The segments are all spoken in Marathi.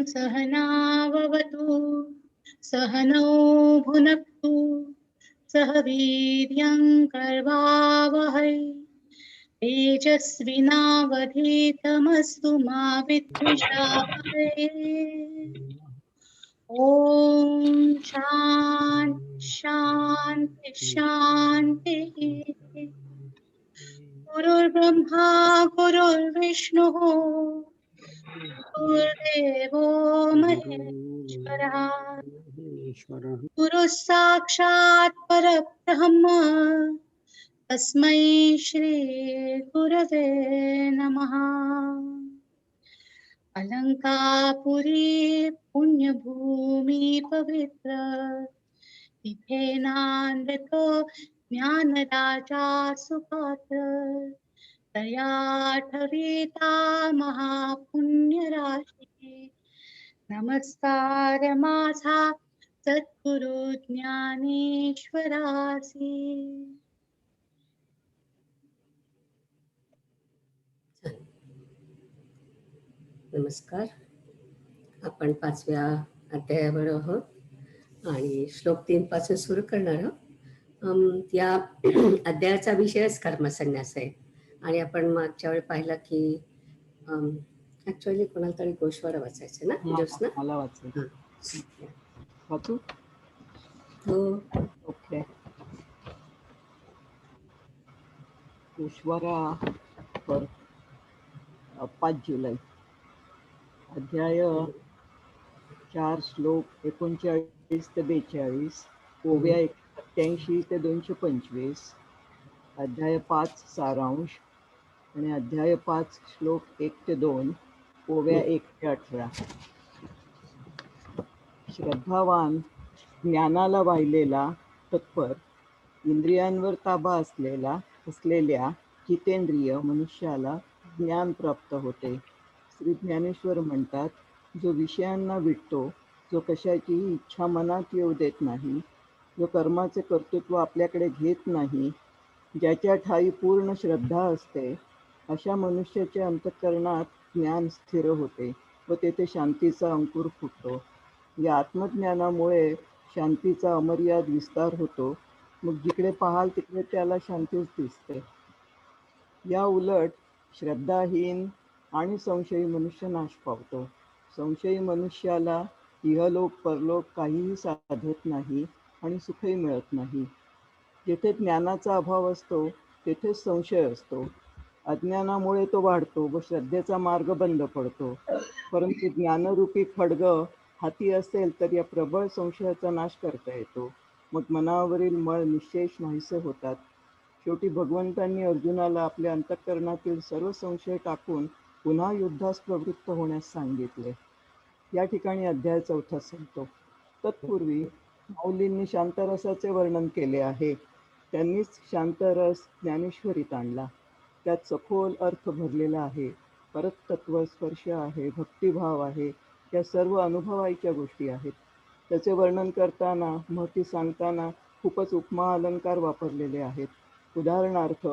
सहनाववतु सहनौ भुनक्तु सह वीर्यं कर्वावहै तेजस्विनावधीतमस्तु मा विद्विषावहै। ॐ शान्ति शान्तिः। गुरुर्ब्रह्मा गुरुर्विष्णुः गुरुर्देवो महेश्वरः गुरुः साक्षात् परब्रह्म तस्मै श्री गुरवे नमः। अलंकापुरी पुण्यभूमि पवित्र तिथेनानृतो ज्ञानराजा सुपात्र तयाठवीता महापुण्यराशी नमस्कार माझा सद्गुरु ज्ञानेश्वरासी। नमस्कार. आपण 5व्या अध्यायावर आहोत आणि श्लोक 3 पासून सुरू करणार आहोत. या अध्यायाचा विषयच कर्मसन्यास आहे आणि आपण मागच्या वेळी पाहिलं की ऍक्च्युअली कोणाला तरी गोश्वारा वाचायचं ना, ज्योत्स्ना? मला वाचायचं. वाचू? हो. ओके. गोश्वारा पर 5 जुलै. अध्याय 4 श्लोक 39 ते 42, ओव्या 87 ते 225, अध्याय 5 सारांश आणि अध्याय 5 श्लोक 1 ते 2, ओव्या 1 ते 18. श्रद्धावान, ज्ञानाला वाहिलेला, तत्पर, इंद्रियांवर ताबा असलेल्या जितेंद्रिय मनुष्याला ज्ञान प्राप्त होते. श्री ज्ञानेश्वर म्हणतात, जो विषयांना विटतो, जो कशाचीही इच्छा मनात येऊ देत नाही, जो कर्माचे कर्तृत्व आपल्याकडे घेत नाही, ज्याच्या ठायी पूर्ण श्रद्धा असते, अशा मनुष्याच्या अंतःकरणात ज्ञान स्थिर होते व तेथे शांतीचा अंकुर फुटतो. या आत्मज्ञानामुळे शांतीचा अमर्याद विस्तार होतो. मग जिकडे पाहाल तिकडे त्याला शांतीच दिसते. या उलट श्रद्धाहीन आणि संशयी मनुष्य नाश पावतो. संशयी मनुष्याला इहलोक परलोक काहीही साधत नाही आणि सुखही मिळत नाही. जेथे ज्ञानाचा अभाव असतो तेथेच संशय असतो. अज्ञानामुळे तो वाढतो व श्रद्धेचा मार्ग बंद पडतो. परंतु ज्ञानरूपी खड्ग हाती असेल तर या प्रबळ संशयाचा नाश करता येतो. मग मनावरील मळ निश्शेष नाहीसे होतात. शेवटी भगवंतांनी अर्जुनाला आपल्या अंतःकरणातील सर्व संशय टाकून पुन्हा युद्धास प्रवृत्त होण्यास सांगितले. या ठिकाणी अध्याय 4 संपतो. तत्पूर्वी माऊलींनी शांतरसाचे वर्णन केले आहे. त्यांनीच शांतरस ज्ञानेश्वरीत आणला. त्यात सखोल अर्थ भरलेला आहे. परतत्व, स्पर्श आहे, भक्तिभाव आहे, या सर्व अनुभवायच्या गोष्टी आहेत. त्याचे वर्णन करताना, महती सांगताना खूपच उपमा अलंकार वापरलेले आहेत. उदाहरणार्थ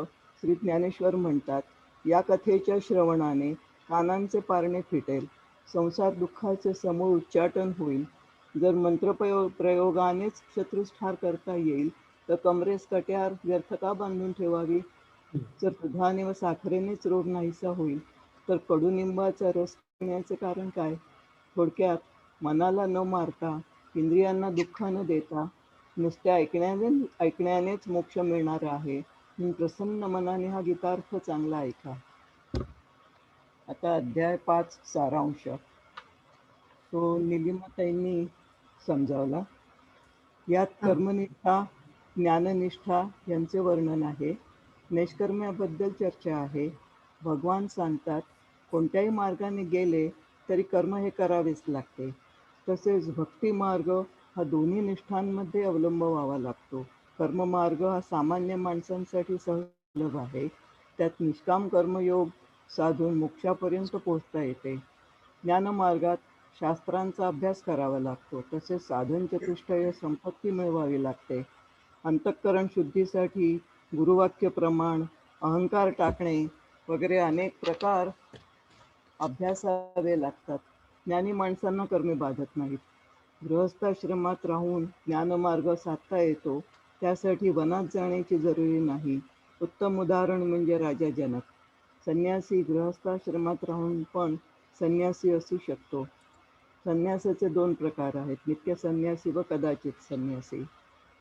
श्री ज्ञानेश्वर म्हणतात, या कथेच्या श्रवणाने कानांचे पारणे फिटेल, संसार दुःखाचे समूळ उच्चाटन होईल. जर मंत्रप्रयोगानेच शत्रूस ठार करता येईल तर कमरेस कट्यार व्यर्थ का बांधून ठेवावी. जर दुधाने व साखरेनेच रोग नाहीसा होईल तर कडुनिंबाचा रस पिण्याचे कारण काय. थोडक्यात मनाला न मारता, इंद्रियांना दुःख न देता नुसत्या ऐकण्यानेच मोक्ष मिळणार आहे. प्रसन्न मनाने हा गीतार्थ चांगला ऐका. आता अध्याय 5 सारांश तो निलिमाताईंनी समजावला. यात कर्मनिष्ठा, ज्ञाननिष्ठा यांचे वर्णन आहे. निष्कर्म्याबद्दल चर्चा आहे. भगवान सांगतात, कोणत्याही मार्गाने गेले तरी कर्म हे करावेच लागते. तसेच भक्ती मार्ग हा दोन्ही निष्ठांमध्ये अवलंबवावा लागतो. कर्ममार्ग हा सामान्य माणसांसाठी सुलभ आहे. त्यात निष्काम कर्मयोग साधून मोक्षापर्यंत पोहोचता येते. ज्ञानमार्गात शास्त्रांचा अभ्यास करावा लागतो. तसेच साधन चतुष्टय संपत्ती मिळवावी लागते. अंतःकरण शुद्धीसाठी गुरुवाक्य प्रमाण, अहंकार टाकणे वगैरे अनेक प्रकार अभ्यासावे लागतात. ज्ञानी माणसांना कर्मे बाधत नाहीत. गृहस्थाश्रमात राहून ज्ञानमार्ग साधता येतो, त्यासाठी वनात जाण्याची जरुरी नाही. उत्तम उदाहरण म्हणजे राजा जनक. संन्यासी गृहस्थाश्रमात राहून पण संन्यासी असू शकतो. संन्यासाचे 2 प्रकार आहेत, नित्य संन्यासी व कदाचित संन्यासी.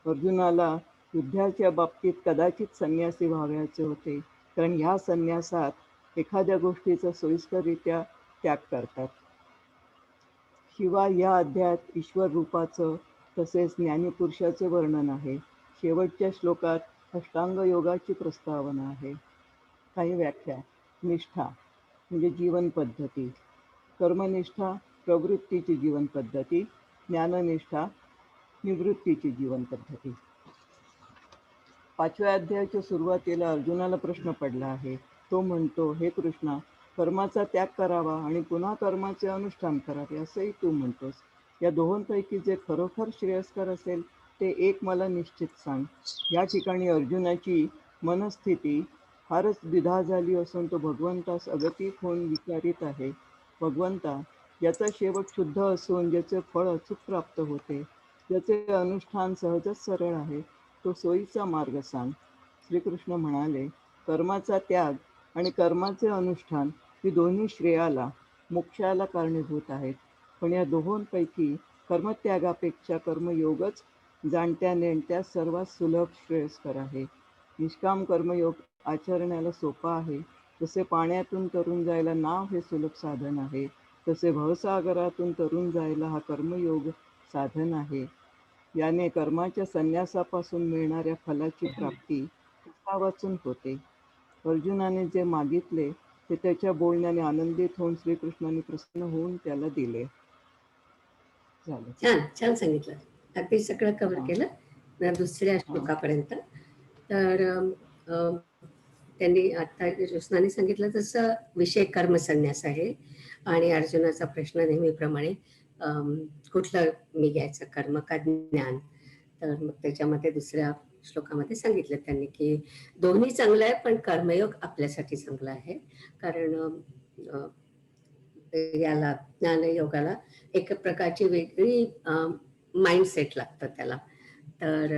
अर्जुनाला युद्धाच्या बाबतीत कदाचित संन्यासी व्हावयाचे होते, कारण ह्या संन्यासात एखाद्या गोष्टीचा सोयीस्कररित्या त्याग करतात. शिवाय या अध्यायात ईश्वर रूपाचं तसेच ज्ञानीपुरुषाचे वर्णन आहे. शेवटच्या श्लोकात अष्टांग योगाची प्रस्तावना आहे. काही व्याख्या. निष्ठा म्हणजे जीवन पद्धती, कर्मनिष्ठा प्रवृत्तीची जीवन पद्धती, ज्ञाननिष्ठा निवृत्तीची जीवन पद्धती. 5व्या अध्यायाच्या सुरुवातीला अर्जुनाला प्रश्न पडला आहे. तो म्हणतो, हे कृष्णा, कर्माचा त्याग करावा आणि पुन्हा कर्माचे अनुष्ठान करावे असंही तू म्हणतोस. या दोहोंपैकी जे खरोखर श्रेयस्कर असेल ते एक मला निश्चित सांग. या ठिकाणी अर्जुनाची मनस्थिती फारच द्विधा झाली असून तो भगवंतास अगतिक होऊन विचारित आहे. भगवंता, ज्याचा शेवट शुद्ध असून ज्याचे फळ अचूक प्राप्त होते, ज्याचे अनुष्ठान सहजच सरळ आहे, तो सोयीचा मार्ग सांग. श्रीकृष्ण म्हणाले, कर्माचा त्याग आणि कर्माचे अनुष्ठान ही दोन्ही श्रेयाला, मोक्षाला कारणीभूत आहेत. पण या दोहोंपैकी कर्मत्यागापेक्षा कर्मयोगच जाणत्या नेणत्या सर्वात सुलभ श्रेयस्कर आहे. निष्काम कर्मयोग आचरण्याला सोपा आहे. जसे पाण्यातून तरून जायला नाव हे सुलभ साधन आहे, तसे भवसागरातून तरून जायला हा कर्मयोग साधन आहे. याने कर्माच्या संन्यासापासून मिळणाऱ्या फलाची प्राप्ती वाचून होते. अर्जुनाने जे मागितले ते त्याच्या बोलण्याने आनंदित होऊन श्रीकृष्णाने प्रसन्न होऊन त्याला दिले. झालं. छान छान सांगितलं. अगदी सगळं कव्हर केलं दुसऱ्या श्लोकापर्यंत. तर त्यांनी आता कृष्णाने सांगितलं तसं विषय कर्मसन्यास आहे. आणि अर्जुनाचा प्रश्न नेहमीप्रमाणे कुठलं मी घ्यायचं, कर्म का ज्ञान? तर मग त्याच्यामध्ये दुसऱ्या श्लोकामध्ये सांगितलं त्यांनी की दोन्ही चांगलं आहे, पण कर्मयोग आपल्यासाठी चांगला आहे. कारण याला ज्ञानयोगाला एक प्रकारची वेगळी माइंडसेट लागतं त्याला. तर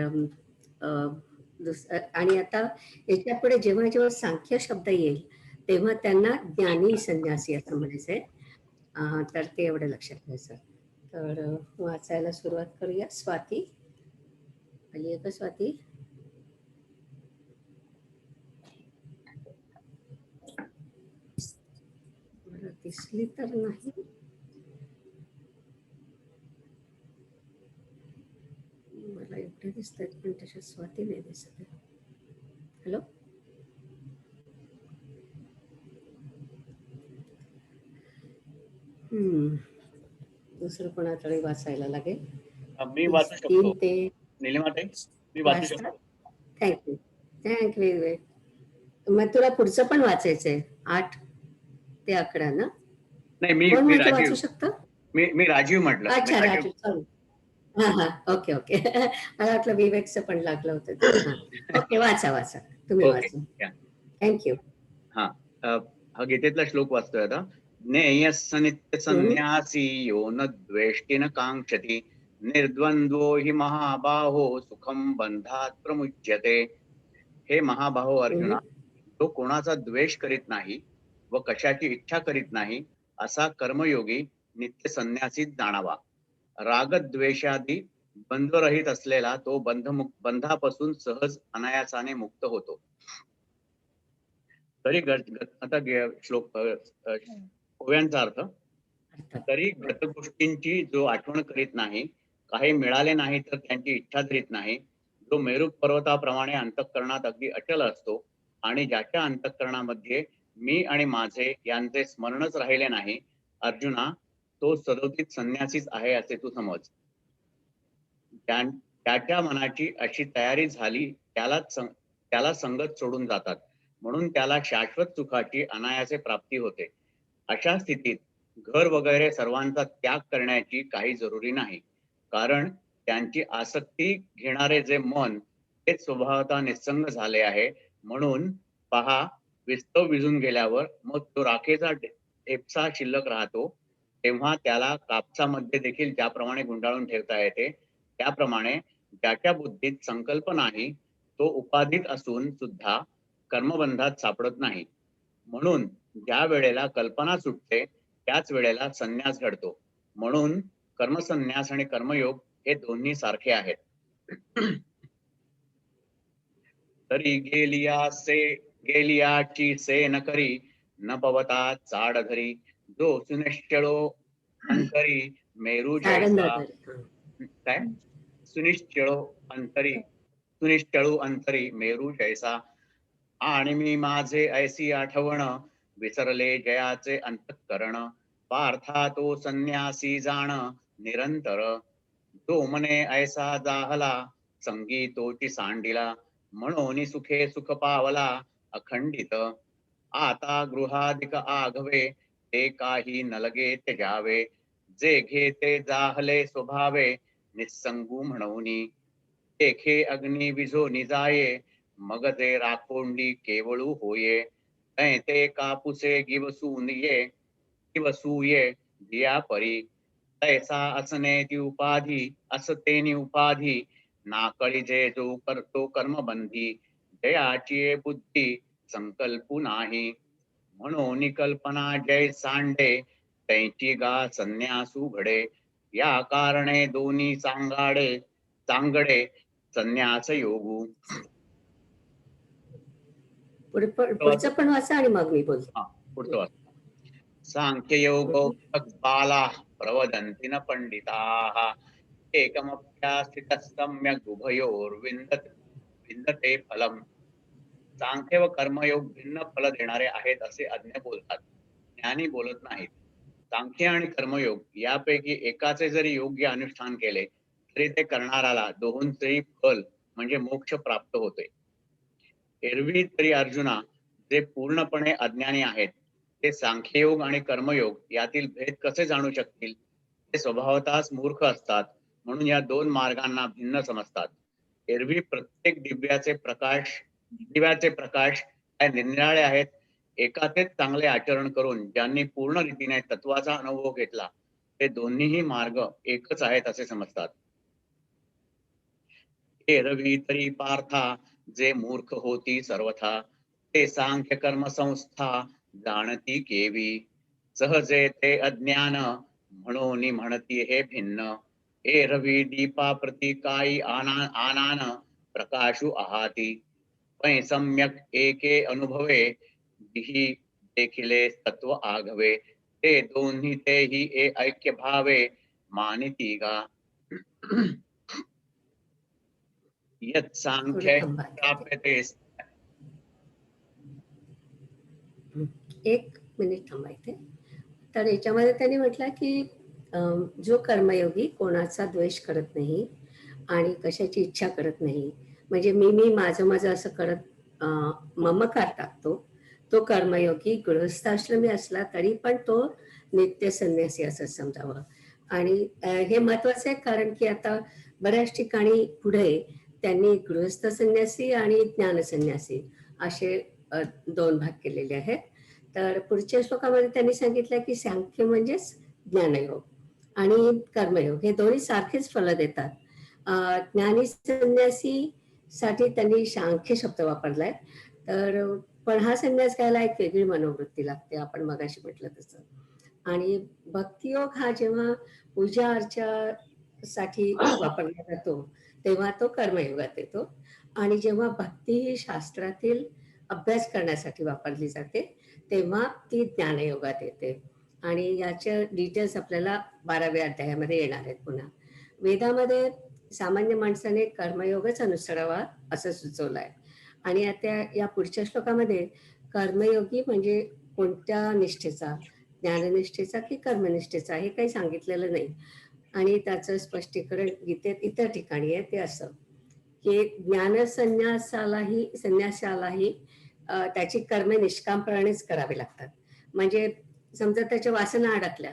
आणि आता याच्या पुढे जेव्हा जेव्हा सांख्य शब्द येईल तेव्हा त्यांना ज्ञानी संन्यासी असं म्हणायचंय. तर ते एवढं लक्षात घ्यायचं. तर वाचायला सुरुवात करूया. स्वाती आली आहे का? स्वाती मला दिसली तर नाही. मला एवढे दिसत आहेत पण त्याच्यात स्वाती नाही दिसत. हॅलो, दुसरं कोणाकडे वाचायला लागेल? मी वाचू शकतो. नीलिमाताई, मी वाचू शकतो. Thank you thank you. मग तुला पुढचं पण वाचायचंय 8 ते 11 ना? नाही, मी वाचू राजीव. शकतो. मी राजीव म्हटलं. अच्छा, राजीव. सॉरी. हा, ओके ओके. मला वाटलं विवेकचं पण लागलं होतं. ओके, वाचा तुम्ही वाचा. थँक्यू. हा गीतेतला श्लोक वाचतोय आता. ज्ञेयस्स नित्य संन्यासी यो न द्वेष्टि न कांक्षति निर्द्वंद्वो हि महाबाहो सुखम बंधात प्रमुच्यते. हे महाबाहो अर्जुना, तो कोणाचा द्वेष करीत नाही व कशाची इच्छा करीत नाही असा कर्मयोगी नित्य संन्यासीत जाणावा. रागद्वेषादी बंधरहित असलेला तो बंधापासून सहज अनायासाने मुक्त होतो. तरी आता श्लोक ओव्यांचा अर्थ. तरी गतगोष्टींची जो आठवण करीत नाही, काही मिळाले नाही तर त्यांची इच्छा धरीत नाही, जो मेरू पर्वताप्रमाणे अंतःकरणात अगदी अचल असतो आणि ज्याच्या अंतःकरणामध्ये मी आणि माझे यांचे स्मरणच राहिले नाही, अर्जुना, तो सदोदित संन्यासीच आहे असे तू समज. त्याच्या मनाची अशी तयारी झाली त्याला संगत सोडून जातात, म्हणून त्याला शाश्वत सुखाची अनायासे प्राप्ती होते. अशा स्थितीत घर वगैरे सर्वांचा त्याग करण्याची काही जरुरी नाही, कारण त्यांची आसक्ती घेणारे जे मन तेच स्वभावतः निस्संग झाले आहे. म्हणून पहा, विस्तव विझून गेल्यावर मग तो राखेचा ढेपसा शिल्लक राहतो. तेव्हा त्याला कापसामध्ये देखील ज्याप्रमाणे गुंडाळून ठेवता येते त्याप्रमाणे ज्याच्या बुद्धीत संकल्प नाही तो उपाधीत असून सुद्धा कर्मबंधात सापडत नाही. म्हणून ज्या वेळेला कल्पना सुटते त्याच वेळेला संन्यास घडतो. म्हणून कर्मसन्यास आणि कर्मयोग हे दोन्ही सारखे आहेत. तरी गेलियाची से न करी न पवता चाड धरी जो सुनिश्चळो अंतरी मेरू जैसा. काय सुनिश्चळो अंतरी मेरू जैसा. आणि मी माझे ऐसी आठवण विसरले जयाचे अंतःकरण. पार्था तो संन्यासी जाण निरंतर जो मने ऐसा जाहला संगीतोची सांडिला. म्हणून सुखे सुख पावला अखंडित. आता गृहाधिक आघवे ते काही नलगे त्याजावे. जे घेते जाहले स्वभावे निसंगू म्हणूनी. देखे अग्नी विझो निजाये मग ते राखोंडी केवळू होये. ते कापुसे गिवसूये दिया परी. तैसा असने ती उपाधी असतेनी उपाधी. नाकळी जे जो करतो कर्मबंधी. जयाची बुद्धी संकल्पू नाही. म्हणून कल्पना जय सांडे त्यांची गा संन्यासू घडे. या कारणे दोन्ही चांगडे संन्यास योगू. पुढचं पण वाचा आणि मग मी बोलतो. पुढचं वाचा. सांख्य योग बाला प्रवदन्ति न पंडिताः. एकमप्यास्थितः सम्यक् विंदते फलम. सांख्य व कर्मयोग भिन्न फल देणारे आहेत असे अज्ञ बोलतात, ज्ञानी बोलत नाहीत. सांख्य आणि कर्मयोग यापैकी एकाचे जरी योग्य अनुष्ठान केले तरी ते करणाराला दोहोंचेही फल म्हणजे मोक्ष प्राप्त होते. एरवी तरी अर्जुना, जे पूर्णपणे अज्ञानी आहेत ते सांख्ययोग आणि कर्मयोग यातील भेद कसे जाणू शकतील? ते स्वभावतःच मूर्ख असतात, म्हणून या दोन मार्गांना भिन्न समजतात. एरवी प्रत्येक दिव्याचे प्रकाश काय निराळे आहेत. एकाचेच चांगले आचरण करून ज्यांनी पूर्ण रीतीने तत्वाचा अनुभव घेतला ते दोन्हीही मार्ग एकच आहेत असे समजतात. एरवी तरी पार्था, जे मूर्ख होती सर्वथा ते सांख्य कर्म संस्था जाणती केवी. सहजे ते अज्ञान म्हणून म्हणती हे भिन्न. एरवी दीपा प्रती काही आनान प्रकाशु आहाती. पै सम्यक एके अनुभवे दिही देखिले तत्व आघवे. ते दोन्ही तेही ऐक्य भावे मानिती गा. यत् सांख्य प्राप्यते. एक मिनिट थांबायचे. तर याच्यामध्ये त्यांनी म्हटलं की जो कर्मयोगी कोणाचा द्वेष करत नाही आणि कशाची इच्छा करत नाही, म्हणजे मी माझं असं करत ममकार टाकतो, तो कर्मयोगी गृहस्थाश्रमी असला तरी पण तो नित्य संन्यासी असं समजावं. आणि हे महत्वाचं आहे, कारण की आता बऱ्याच ठिकाणी पुढे त्यांनी गृहस्थ संन्यासी आणि ज्ञान संन्यासी असे दोन भाग केलेले आहेत. तर पुढच्या श्लोकामध्ये त्यांनी सांगितलं की सांख्य म्हणजेच ज्ञानयोग आणि कर्मयोग हे दोन्ही सारखेच फल देतात. ज्ञानी संन्यासी साठी त्यांनी सांख्य शब्द वापरलाय. तर पण हा संन्यास घ्यायला एक वेगळी मनोवृत्ती लागते, आपण मगाशी म्हटलं तसं. आणि भक्तियोग हा जेव्हा पूजा अर्चासाठी वापरला जातो तेव्हा तो कर्मयोगात येतो. आणि जेव्हा भक्ती ही शास्त्रातील अभ्यास करण्यासाठी वापरली जाते तेव्हा ती ज्ञानयोगात येते. आणि याच्या डिटेल्स आपल्याला 12व्या अध्यायामध्ये येणार आहेत. पुन्हा वेदामध्ये सामान्य माणसाने कर्मयोगच अनुसरावा असं सुचवलं आहे. आणि आता या पुढच्या श्लोकामध्ये कर्मयोगी म्हणजे कोणत्या निष्ठेचा, ज्ञाननिष्ठेचा की कर्मनिष्ठेचा हे काही सांगितलेलं नाही. आणि त्याचं स्पष्टीकरण गीतेत इतर ठिकाणी आहे. ते असं की ज्ञान संन्यासालाही त्याची कर्मे निष्कामपणानेच करावी लागतात. म्हणजे समजा त्याच्या वासना अडकल्या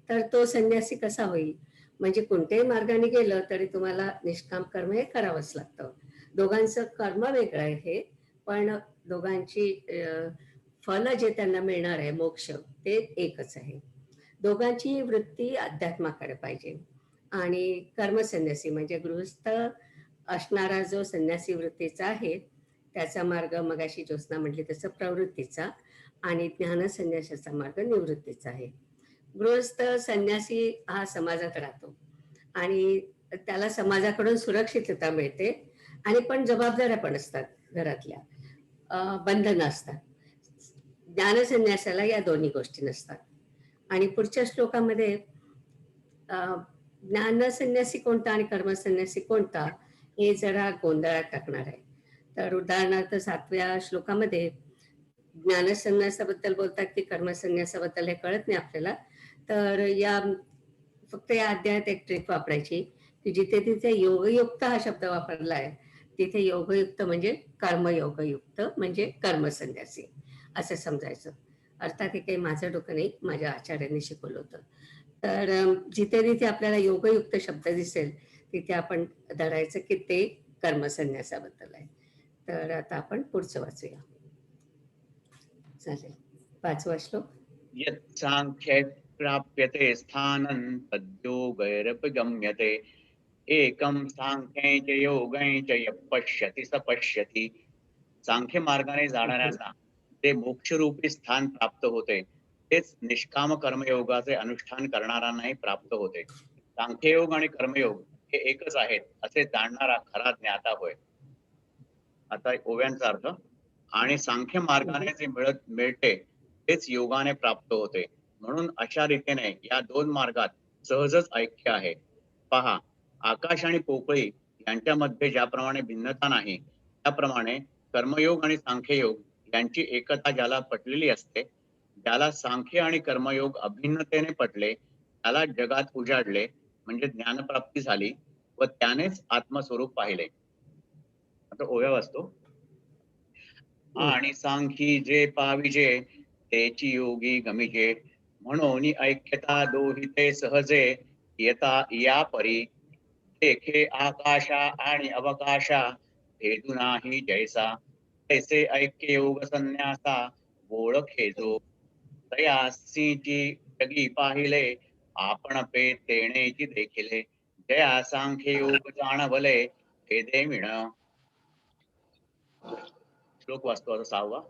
तर तो संन्यासी कसा होईल? म्हणजे कोणत्याही मार्गाने गेलं तरी तुम्हाला निष्काम कर्म हे करावंच लागतं. दोघांचं कर्म वेगळं आहे हे, पण दोघांची फल जे त्यांना मिळणार आहे मोक्ष ते एकच आहे. दोघांची वृत्ती अध्यात्माकडे पाहिजे. आणि कर्मसन्यासी म्हणजे गृहस्थ असणारा जो संन्यासी वृत्तीचा आहे त्याचा मार्ग मगाशी ज्योत्स्ना म्हटली तसं प्रवृत्तीचा, आणि ज्ञानसन्यासाचा मार्ग निवृत्तीचा आहे. गृहस्थ संन्यासी हा समाजात राहतो आणि त्याला समाजाकडून सुरक्षितता मिळते, आणि पण जबाबदाऱ्या पण असतात घरातल्या, बंधनं असतात. ज्ञानसन्यासाला या दोन्ही गोष्टी नसतात. आणि पुढच्या श्लोकामध्ये ज्ञानसन्यासी कोणता आणि कर्मसन्यासी कोणता हे जरा गोंधळात टाकणार आहे. तर उदाहरणार्थ 7व्या श्लोकामध्ये ज्ञानसन्यासाबद्दल बोलतात की कर्मसन्यासाबद्दल हे कळत नाही आपल्याला. तर फक्त या अध्यायात एक ट्रिक वापरायची की जिथे तिथे योगयुक्त हा शब्द वापरला आहे तिथे योगयुक्त म्हणजे कर्मयोगयुक्त म्हणजे कर्मसन्यासी असं समजायचं. अर्थात हे काही माझं डोकं नाही, माझ्या आचार्यांनी शिकवलं होतं. तर जिथे तिथे आपल्याला योगयुक्त शब्द दिसेल तिथे आपण धरायचं की ते कर्मसन्यासाबद्दल आहे. तर आता आपण पुढचं वाचूया. चालेल. 5वा श्लोक. यत् सांख्ये प्राप्यते स्थानं तद्योगैरपगम्यते एकं सांख्ये च योगै च यः पश्यति स पश्यति. सांख्य मार्गाने जाणाऱ्यांना जे मोक्षरूपी स्थान प्राप्त होते तेच निष्काम कर्मयोगाचे अनुष्ठान करणाऱ्यांनाही प्राप्त होते. सांख्ययोग आणि कर्मयोग हे एकच आहेत असे जाणणारा खरा ज्ञाता होय. आता ओव्यांचा अर्थ. आणि सांख्य मार्गाने जे मिळते तेच योगाने प्राप्त होते, म्हणून अशा रीतीने या दोन मार्गात सहजच ऐक्य आहे. पहा, आकाश आणि पोकळी यांच्यामध्ये ज्याप्रमाणे भिन्नता नाही त्याप्रमाणे कर्मयोग आणि सांख्ययोग यांची एकता ज्याला पटलेली असते, ज्याला सांख्य आणि कर्मयोग अभिन्नतेने पटले त्याला जगात उजाडले म्हणजे ज्ञानप्राप्ती झाली व त्यानेच आत्मस्वरूप पाहिले. आता ओव्या वाचतो. आणि सांखी जे पाविजे तेची योगी गमिजे, म्हणून ऐक्यता दोहिते सहजे येता या परी. देखे आकाशा आणि अवकाशा भेदू नाही जैसा, तैसे ऐक्य योग संन्यासा ओळखे जो. तयासीची जगी पाहिले आपण पे तेणेची देखिले, जया सांख्य योग जाणवले भेदे मिळ. श्लोक वाचतो आता 6वा.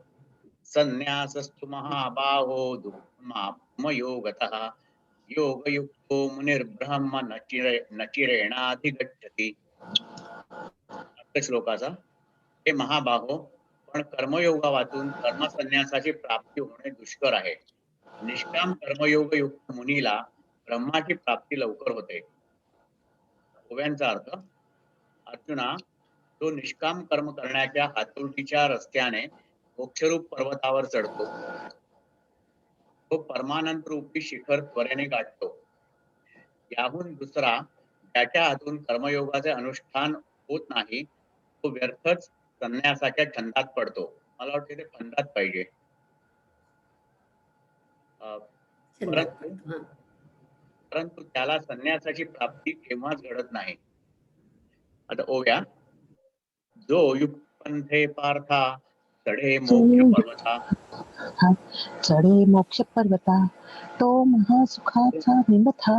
संन्यासस्तु महाबाहो धूमयोगतः योगयुक्तो मुनिर्ब्रह्म नचिरेणाधिगच्छति. श्लोकाचा. हे महाबाहो, पण कर्मयोगा वाचून कर्मसन्यासाची प्राप्ती होणे दुष्कर आहे. निष्काम कर्मयोग युक्त मुनीला ब्रह्माची प्राप्ती लवकर होते. ओव्यांचा अर्थ. अर्जुना, तो निष्काम कर्म करण्याच्या हातोटीच्या रस्त्याने मोक्षरूप पर्वतावर चढतो, तो परमानंद रूपी शिखर त्वरेने गाठतो. याहून दुसरा ज्याच्या हातून कर्मयोगाचे अनुष्ठान होत नाही तो व्यर्थच संन्यासाच्या छंदात पडतो. मला वाटते ते फंदात पाहिजे. परंतु त्याला संन्यासाची प्राप्ती केव्हाच घडत नाही. आता ओव्या. जो युक्त पंथे पार्था चढे मोक्ष पर्वता. चढे मोक्ष पर्वता तो महासुखाचा निमथा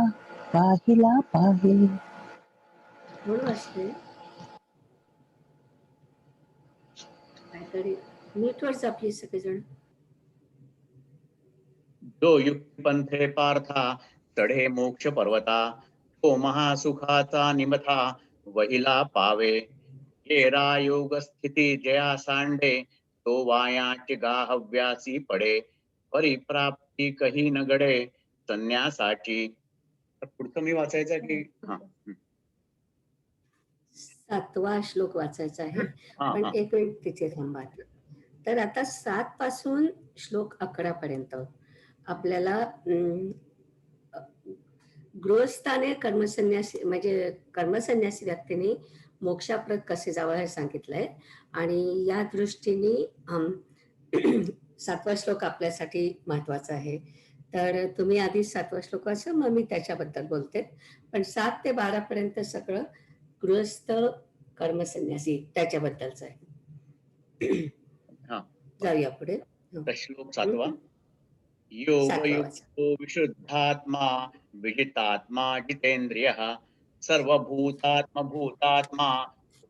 पाहिला पाहिले. म्हणून असते काहीतरी नीटवर आपली सगळेजण. जो युक्त पंथे पार्था चढे मोक्ष पर्वता तो महासुखाचा निमथा वहिला पावे. केरा योग स्थिती जया सांडे तो वायाची गाहव्यासी पडे. परिप्राप्ती कही न घडे संन्यासाची. पुढचं मी वाचायचं की? 7वा श्लोक वाचायचा आहे, पण एक मिनिट तिथे थांबा. तर आता 7 पासून श्लोक 11 पर्यंत आपल्याला गृहस्थाने कर्मसन्यासी म्हणजे कर्मसन्यासी व्यक्तीने मोक्षाप्रत कसे जावं हे सांगितलंय. आणि या दृष्टीने 7वा श्लोक आपल्यासाठी महत्वाचा आहे. तर तुम्ही आधी 7वा श्लोक वाचा, मग मी त्याच्याबद्दल बोलते. पण 7 ते 12 पर्यंत सगळं गृहस्थ कर्मसन्यासी त्याच्याबद्दलच आहे. जाऊया पुढे. श्लोक 7वा. सातवा वाचा. योगयुक्तो विशुद्धात्मा विजितात्मा जितेंद्रियः सर्वभूतात्मभूतात्मा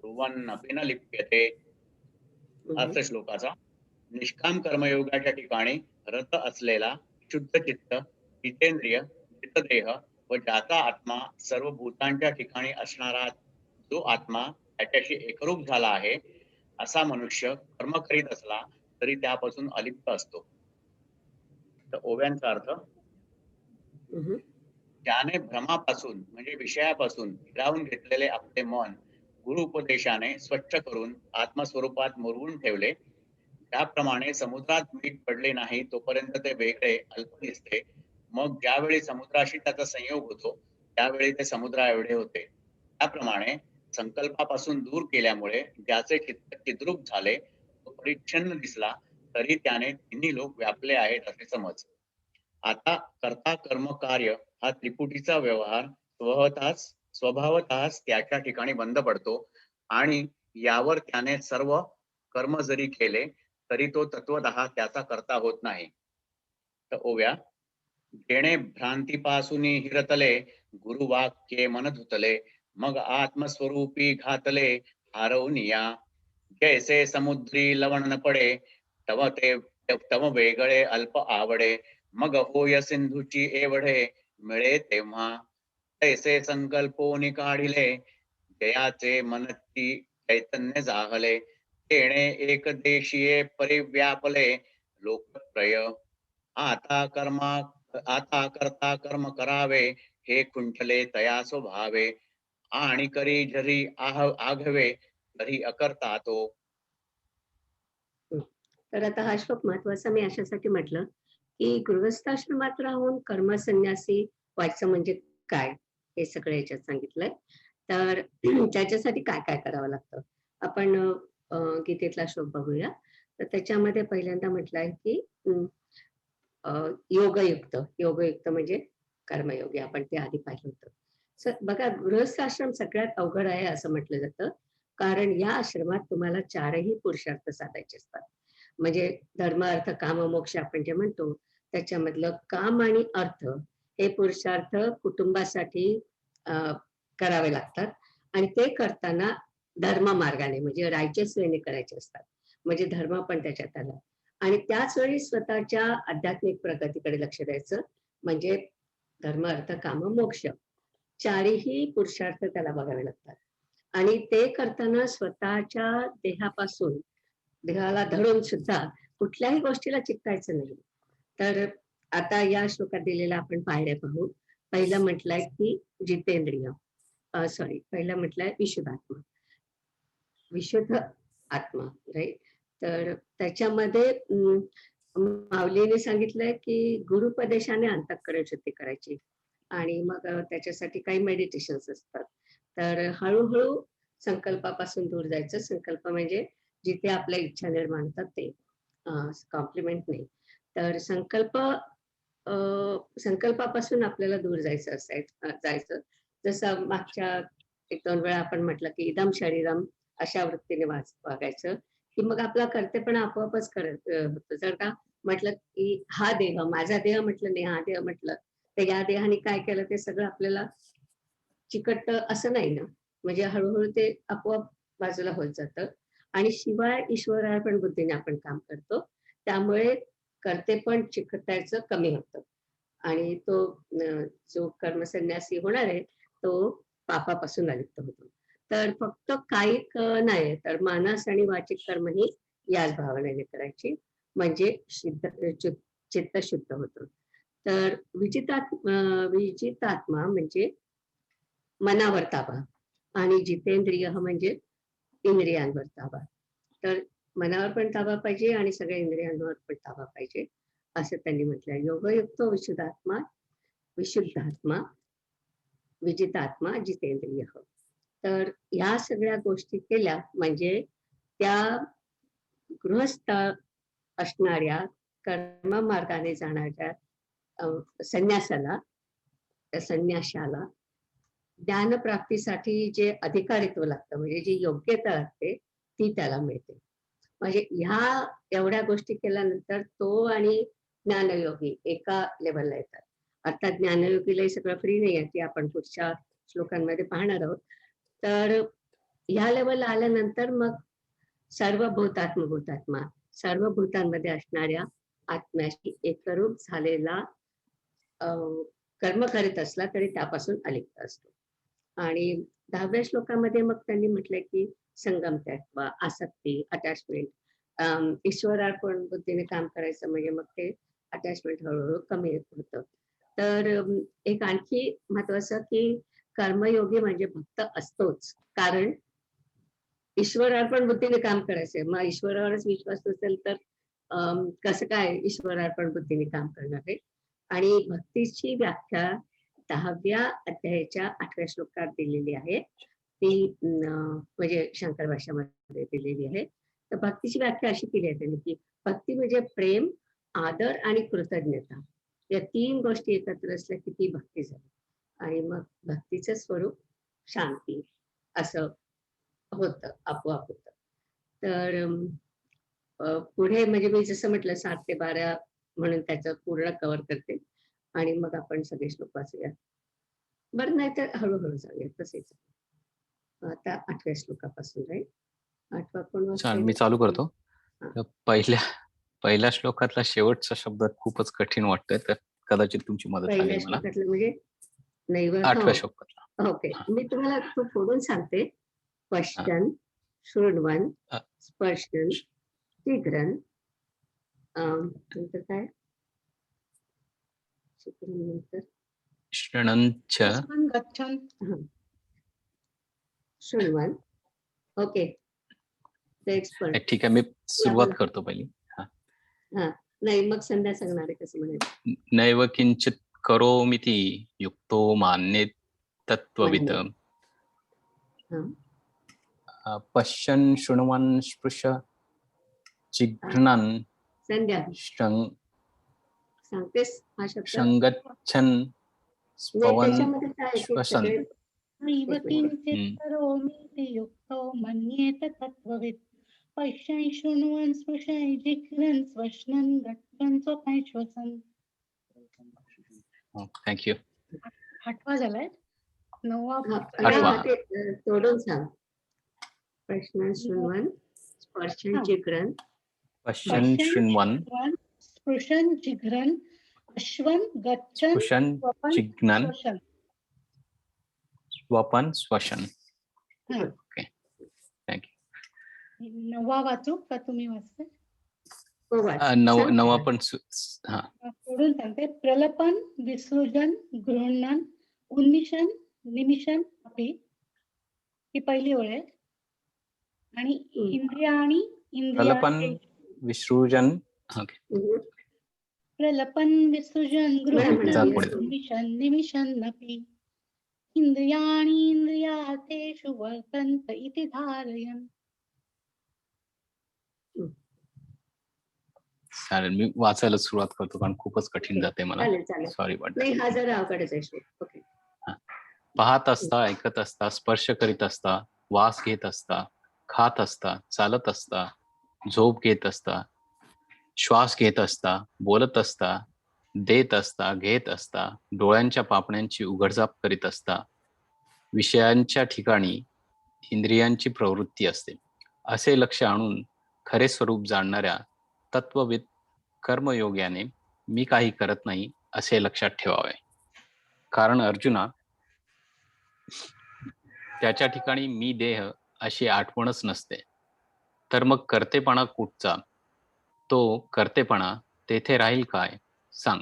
कुर्वन्नपि न लिप्यते. अर्थ श्लोकाचा. निष्काम कर्मयोगाच्या ठिकाणी रत असलेला शुद्ध चित्त, जितेंद्रिय, जितदेह व ज्याचा आत्मा सर्व भूतांच्या ठिकाणी असणारा जो आत्मा त्याच्याशी एकरूप झाला आहे, असा मनुष्य कर्म करीत असला तरी त्यापासून अलिप्त असतो. तर ओव्यांचा अर्थ. हम्म. ज्याने भ्रमापासून म्हणजे विषयापासून हिरावून घेतलेले आपले मन गुरु उपदेशाने स्वच्छ करून आत्मस्वरूपात मुरवून ठेवले, त्याप्रमाणे समुद्रात मीठ पडले नाही तोपर्यंत ते वेगळे अल्प दिसते. मग ज्यावेळी समुद्राशी त्याचा संयोग होतो त्यावेळी ते समुद्रा एवढे होते. त्याप्रमाणे संकल्पापासून दूर केल्यामुळे ज्याचे चित्त चिद्रूप झाले, तो परिच्छन्न दिसला तरी त्याने तिन्ही लोक व्यापले आहेत असे समज. आता कर्ता कर्म कार्य हा त्रिपुटीचा व्यवहार स्वभावतःच त्याच्या ठिकाणी बंद पडतो आणि यावर त्याने सर्व कर्म जरी केले तरी तो तत्वतः त्याचा करता होत नाही. तर ओव्या. जेणे भ्रांतीपासून हिरतले गुरुवाक्ये मन धुतले, मग आत्मस्वरूपी घातले हारवनिया. जैसे समुद्री लवण न पडे तव वेगळे अल्प आवडे, मग होय सिंधूची एवढे मिळे तेव्हा. तैसे संकल्पोनी काढिले जयाचे मनती चैतन्य जाहले, तेणे एक देशीये परिव्यापले लोकत्रय. आता करता कर्म करावे हे कुंठले तया स्वभावे, आणि करी जरी आघवे तरी अकर्ता तो. तर आता हा श्लोक महत्वाचा मी अशासाठी म्हटलं की गृहस्थाश्रमात राहून कर्मसन्यासी व्हायचं म्हणजे काय हे सगळं याच्यात सांगितलंय. तर त्याच्यासाठी काय काय करावं लागतं आपण गीतेतला श्लोक बघूया. तर त्याच्यामध्ये पहिल्यांदा म्हटलंय की योगयुक्त म्हणजे कर्मयोगी, आपण ते आधी पाहिलं होतं. बघा, गृहस्थाश्रम सगळ्यात अवघड आहे असं म्हटलं जातं, कारण या आश्रमात तुम्हाला चारही पुरुषार्थ साधायचे असतात. म्हणजे धर्म अर्थ काम मोक्ष आपण जे म्हणतो त्याच्यामधलं काम आणि अर्थ हे पुरुषार्थ कुटुंबासाठी करावे लागतात, आणि ते करताना धर्म मार्गाने म्हणजे रायचेच वेने करायचे असतात, म्हणजे धर्म पण त्याच्यात आला. आणि त्याच वेळी स्वतःच्या आध्यात्मिक प्रगतीकडे लक्ष द्यायचं, म्हणजे धर्म अर्थ काम मोक्ष चारही पुरुषार्थ त्याला बघावे लागतात. आणि ते करताना स्वतःच्या देहाला धरून सुद्धा कुठल्याही गोष्टीला चिकटायचं नाही. तर आता या श्लोकात दिलेला आपण पायऱ्या पाहू. पहिलं म्हटलंय की जितेंद्रिय, पहिलं म्हटलंय विशुद्ध आत्मा, राईट. तर त्याच्यामध्ये माऊलीने सांगितलंय की गुरुपदेशाने अंतःकरण शुद्धी करायची, आणि मग त्याच्यासाठी काही मेडिटेशन्स असतात. तर हळूहळू संकल्पापासून दूर जायचं. संकल्प म्हणजे जिथे आपल्या इच्छा निर्माण होतात ते, कॉम्प्लिमेंट नाही. तर संकल्पापासून आपल्याला दूर जायचं. जसं मागच्या 1-2 वेळा आपण म्हटलं की इदम शरीरम अशा वृत्तीने वागायचं, की मग आपला कर्तेपणा आपोआपच होतं. जर का म्हटलं की हा देह माझा देह म्हटलं नाही, हा देह म्हटलं तर या देहाने काय केलं ते सगळं आपल्याला चिकट असं नाही ना, म्हणजे हळूहळू ते आपोआप बाजूला होत जातं. आणि शिवाय ईश्वरार्पण बुद्धीने आपण काम करतो, त्यामुळे कर्ते पण चिकटायचं कमी होतं. आणि तो जो कर्मसन्यासी होणार आहे तो पापापासून अलिप्त होतो. तर फक्त कायिक नाही, तर मानस आणि वाचिक कर्म ही याच भावनेने करायची, म्हणजे चित्त शुद्ध होतं. तर विजितात्मा म्हणजे मनावर ताबा, आणि जितेंद्रिय म्हणजे इंद्रियांवर ताबा. तर मनावर पण ताबा पाहिजे आणि सगळ्या इंद्रियांवर पण ताबा पाहिजे असं त्यांनी म्हटलंय. योगयुक्त विशुद्धात्मा विजितात्मा जितेंद्रिय. तर या सगळ्या गोष्टी केल्या म्हणजे त्या गृहस्थ असणाऱ्या कर्म मार्गाने जाणाऱ्या संन्याशाला ज्ञानप्राप्तीसाठी जे अधिकारित्व लागतं, म्हणजे जी योग्यता लागते ती त्याला मिळते. म्हणजे ह्या एवढ्या गोष्टी केल्यानंतर तो आणि ज्ञानयोगी एका लेवलला येतात. अर्थात ज्ञानयोगीला हे सगळं फ्री नाही आहे, ते आपण पुढच्या श्लोकांमध्ये पाहणार आहोत. तर ह्या लेवलला आल्यानंतर मग सर्वभूतात्मा सर्व भूतांमध्ये असणाऱ्या आत्म्याशी एकरूप झालेला कर्म करीत असला तरी त्यापासून अलिप्त असतो. आणि 10व्या श्लोकामध्ये मग त्यांनी म्हटलंय की संगम त्याग, आसक्ती, अटॅचमेंट, ईश्वरार्पण बुद्धीने काम करायचं म्हणजे मग ते अटॅचमेंट हळूहळू कमी होतं. तर एक आणखी महत्वाचं की कर्मयोगी म्हणजे भक्त असतोच, कारण ईश्वरार्पण बुद्धीने काम करायचंय. मग ईश्वरावरच विश्वास नसेल तर कसं काय ईश्वरार्पण बुद्धीने काम करणार आहे. आणि भक्तीची व्याख्या 10व्या अध्यायाच्या 8व्या श्लोकात दिलेली आहे. ती म्हणजे शंकर भाषेमध्ये दिलेली आहे. तर भक्तीची व्याख्या अशी केली आहे त्यांनी की भक्ती म्हणजे प्रेम, आदर आणि कृतज्ञता या 3 गोष्टी एकत्र असल्या की ती भक्ती झाली. आणि मग भक्तीचं स्वरूप शांती असं होतं, आपोआप होतं. तर पुढे म्हणजे मी जसं म्हटलं 7 ते 12 म्हणून त्याचं पूर्ण कव्हर करते आणि मग आपण सगळे श्लोक वाचूया. बरं, नाही तर हळूहळू जाऊया तसेच. आता 8व्या श्लोकापासून राहील. 8वा कोण चालेल, मी वाचतंय? चालू करतो. हा. तर पहिल्या श्लोकातला शेवटचा शब्द खूपच कठीण वाटतोय, तर कदाचित तुमची मदत पहिल्या लागेल मला. श्लोकातलं म्हणजे नैव 8व्या श्लोकातला. ओके, हा. मी तुम्हाला तो फोडून सांगते. पश्चन, शृण्वन, अ. स्पर्शन, जिघ्रन, नंतर काय नंतर शृणंच अस्मन् गच्छन् शृण्वन. ओके, ठीक आहे, मी सुरुवात करतो पहिली. हा, नाही मग संध्या सांगणार आहे कसं म्हणायचं. नैव किंचित करोमीति युक्तो मान्ये तत्त्ववित्. पश्यन् शृण्वन् स्पृश जिघ्रन् संध्या सांगतेस हा शब्द. शंगच्छन् स्पवन त्याच्यामध्ये काय आहे की श्वसन. सगळे नैव एक किंचित् करोमीति युक्तो मन्येत तत्त्ववित् पश्यन् शृण्वन् स्पृशन् जिघ्रन् स्वश्नन् गच्छन् स्वपन् श्वसन्. थँक्यू. 8वा झालाय. 9वा आठवा. ते तोडून सांग. प्रश्न शृण्वन् स्पर्शन जिघ्रन् पश्यन् शृण्वन् स्पृशन् जिघ्रन् अश्वन् गच्छन् स्पृशन् स्वपन् जिघ्नन् श्वसन्. स्वपन श्वसन. हा. Okay, thank you. 9वा वाचू का तुम्ही वाचते? नवा पण हा. सोडून सांगते. प्रलपन, विसृजन, गृह्णन, उन्मिशन, निमिषण अपि ही पहिली ओळ आहे. आणि इंद्रियाणी प्रलपन, विसृजन. ओके. प्रलपन, विसृजन, गृह्णन, पुढे. उन्मिषण, निमिषण अपि इंद्रियाणी इंद्रियार्थेषु वर्तन्त इति धारयन्. चालेल, मी वाचायला सुरुवात करतो कारण खूपच कठीण जाते मला. चालेल. सॉरी बट नाही, हा जरा अवघडच आहे. ओके. पाहत असता, ऐकत असता, स्पर्श करीत असता, वास घेत असता, खात असता, चालत असता, झोप घेत असता, श्वास घेत असता, बोलत असता, देत असता, घेत असता, डोळ्यांच्या पापण्यांची उघडझाप करीत असता, विषयांच्या ठिकाणी इंद्रियांची प्रवृत्ती असते. असे लक्ष आणून खरे स्वरूप जाणणाऱ्या तत्वविद कर्मयोग्याने मी काही करत नाही असे लक्षात ठेवावे. कारण अर्जुना, त्याच्या ठिकाणी मी देह अशी आठवणच नसते. तर मग कर्तेपणा कुठचा? तो कर्तेपणा तेथे राहील काय? सांग.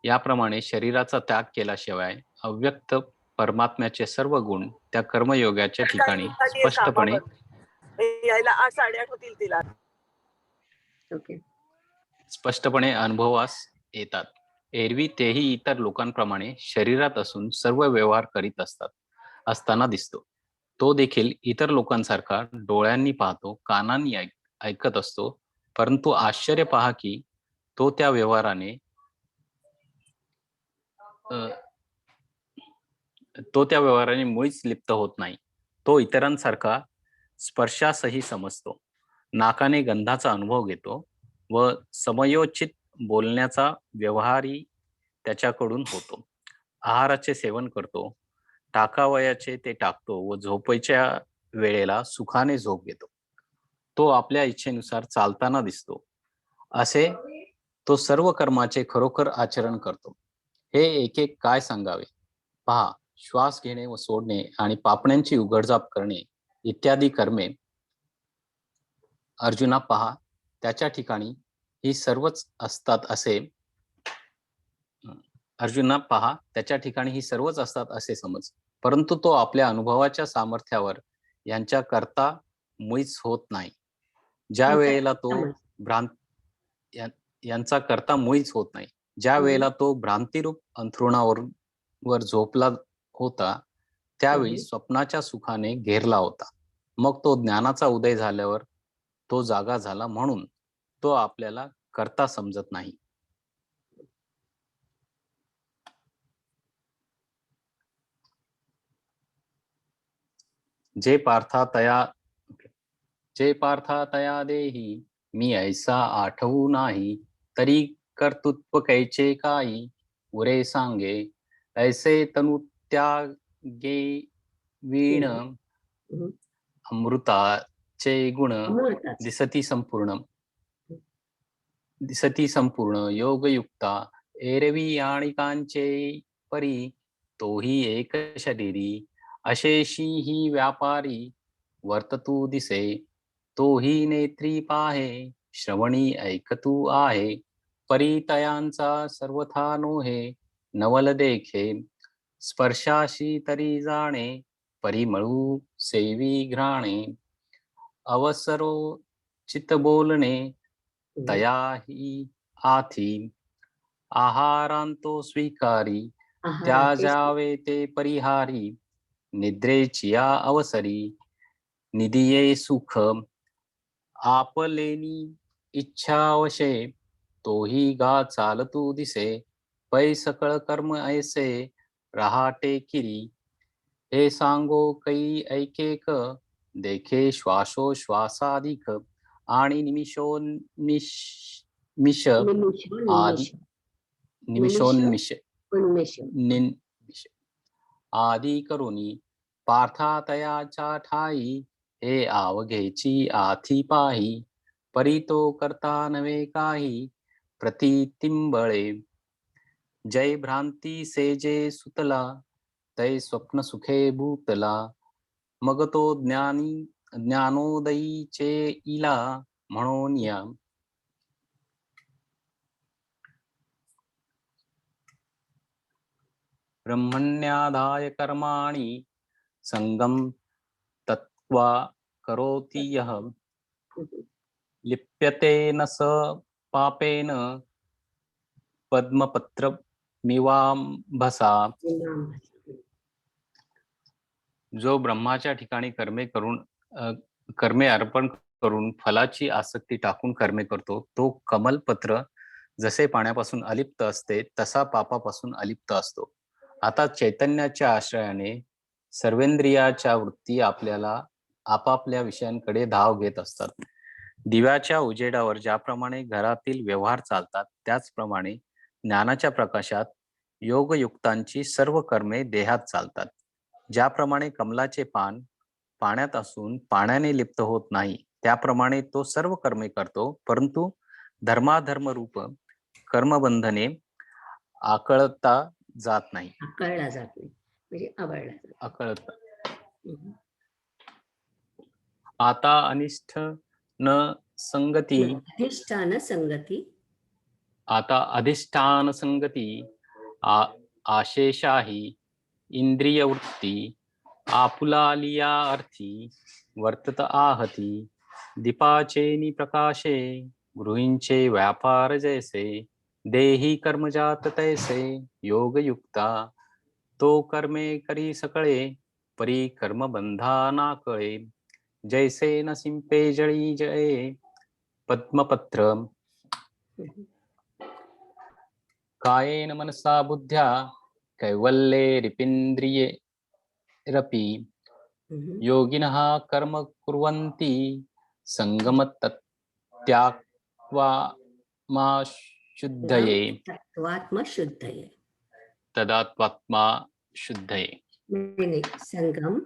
याप्रमाणे शरीराचा त्याग केल्याशिवाय अव्यक्त परमात्म्याचे सर्व गुण त्या कर्मयोगाच्या ठिकाणी स्पष्टपणे यायला 8:30 होतील तिला. ओके. स्पष्टपणे अनुभवास येतात. एरवी तेही इतर लोकांप्रमाणे शरीरात असून सर्व व्यवहार करीत असताना दिसतो. तो देखील इतर लोकांसारखा डोळ्यांनी पाहतो, कानांनी ऐकत असतो. परंतु आश्चर्य पहा की तो त्या व्यवहाराने मुळीच लिप्त होत नाही. तो इतरांसारखा स्पर्शासही समजतो, नाकाने गंधाचा अनुभव घेतो व समयोचित बोलण्याचा व्यवहारही त्याच्याकडून होतो. आहाराचे सेवन करतो, टाकावयाचे ते टाकतो व झोपायच्या वेळेला सुखाने झोप घेतो. तो आपल्या इच्छेनुसार चालताना दिसतो. असे तो सर्व कर्माचे खरोखर आचरण करतो. हे एक एक काय सांगावे. पहा, श्वास घेणे व सोडणे आणि पापण्यांची उघडझाप करणे इत्यादी कर्मे. अर्जुना पहा, त्याच्या ठिकाणी ही सर्वच असतात असे समज. परंतु तो आपल्या अनुभवाच्या सामर्थ्यावर यांच्या करता मुळीच होत नाही. ज्या वेळेला तो यांचा करता मुळीच होत नाही. ज्या वेळेला तो भ्रांतिरूप अंथरुणावर झोपला होता, त्यावेळी स्वप्नाच्या सुखाने घेरला होता. मग तो ज्ञानाचा उदय झाल्यावर तो जागा झाला, म्हणून तो आपल्याला करता समजत नाही. जे पार्था तया देही मी ऐसा आठवू नाही, तरी कर्तृत्व कैचे काही उरे सांगे. ऐसे तनु त्यागे वीण अमृताचे गुण दिसती संपूर्ण योगयुक्ता एरवी आणि कांचे परी, तोही एक शरीरी अशेषी ही व्यापारी वर्ततू दिसे. तोही नेत्री पाहे श्रवणी ऐकतू आहे, परितयांचा सर्वथा नोहे नवल देखे. स्पर्शाशी तरी जाणे परिमळू सेवी घ्राणे, अवसरो चित बोलणे तयाही आथी. आहारांतो स्वीकारी त्या जावे ते परिहारी, निद्रेचिया अवसरी निदिये सुख. आपलेनी इच्छावशे तोही गा चालतू दिसे, पै सकळ कर्म ऐसे रहाटे किरी. हे सांगो कै ऐकेक देखे श्वासो श्वासाधिक, आणि निमिषोन्मिष आदी करुनी पार्था तयाच्या ठाई. हे आवघेची आथी पाही, परितो करता नवे काही प्रतितिंबळे. जय भ्रांती सेजे सुतला, तै स्वप्न सुखे भूतला. मग तो ज्ञानोदयीचे इला, म्हणून या ब्रह्मण्यादाय कर्माणि संगम तत्वा करोति यः, लिप्यते न स पापेन पद्मपत्रमिवांभसा. जो ब्रह्माच्या ठिकाणी कर्मे अर्पण करून फलाची आसक्ती टाकून कर्मे करतो, तो कमलपत्र जसे पाण्यापासून अलिप्त असते तसा पापापासून अलिप्त असतो. आता चैतन्याच्या आश्रयाने सर्वेंद्रियाच्या वृत्ती आपापल्या विषयांकडे धाव घेत असतात. दिव्याच्या उजेडावर ज्याप्रमाणे घरातील व्यवहार चालतात, त्याचप्रमाणे ज्ञानाच्या प्रकाशात योगयुक्तांची सर्व कर्मे देहात चालतात. ज्याप्रमाणे कमलाचे पान पाण्यात असून पाण्याने लिप्त होत नाही, त्याप्रमाणे तो सर्व कर्मे करतो, परंतु धर्माधर्म रूप कर्मबंधने आकळता जात नाही. आता अधिष्ठान संगती आशेषाही इंद्रियवृत्ती आपुलालिया अर्थी वर्तत आहती. दीपाचे प्रकाशे गृहींचे व्यापार जैसे, देही कर्मजात तैसे योगयुक्ता. तो कर्मे करी सकळे परी कर्म बंधा नाकळे. जैसे न सिंपे जळी जळे पद्मपत्र. कायेन मनसा बुद्ध्या कैवल्ये रिपिंद्रिये रपि. योगिनः कर्म कुर्वन्ति संगम त्याक्त्वा मा शुद्धये तत्वात्म शुद्धये. तदात्मा शुद्धये नाही, संगम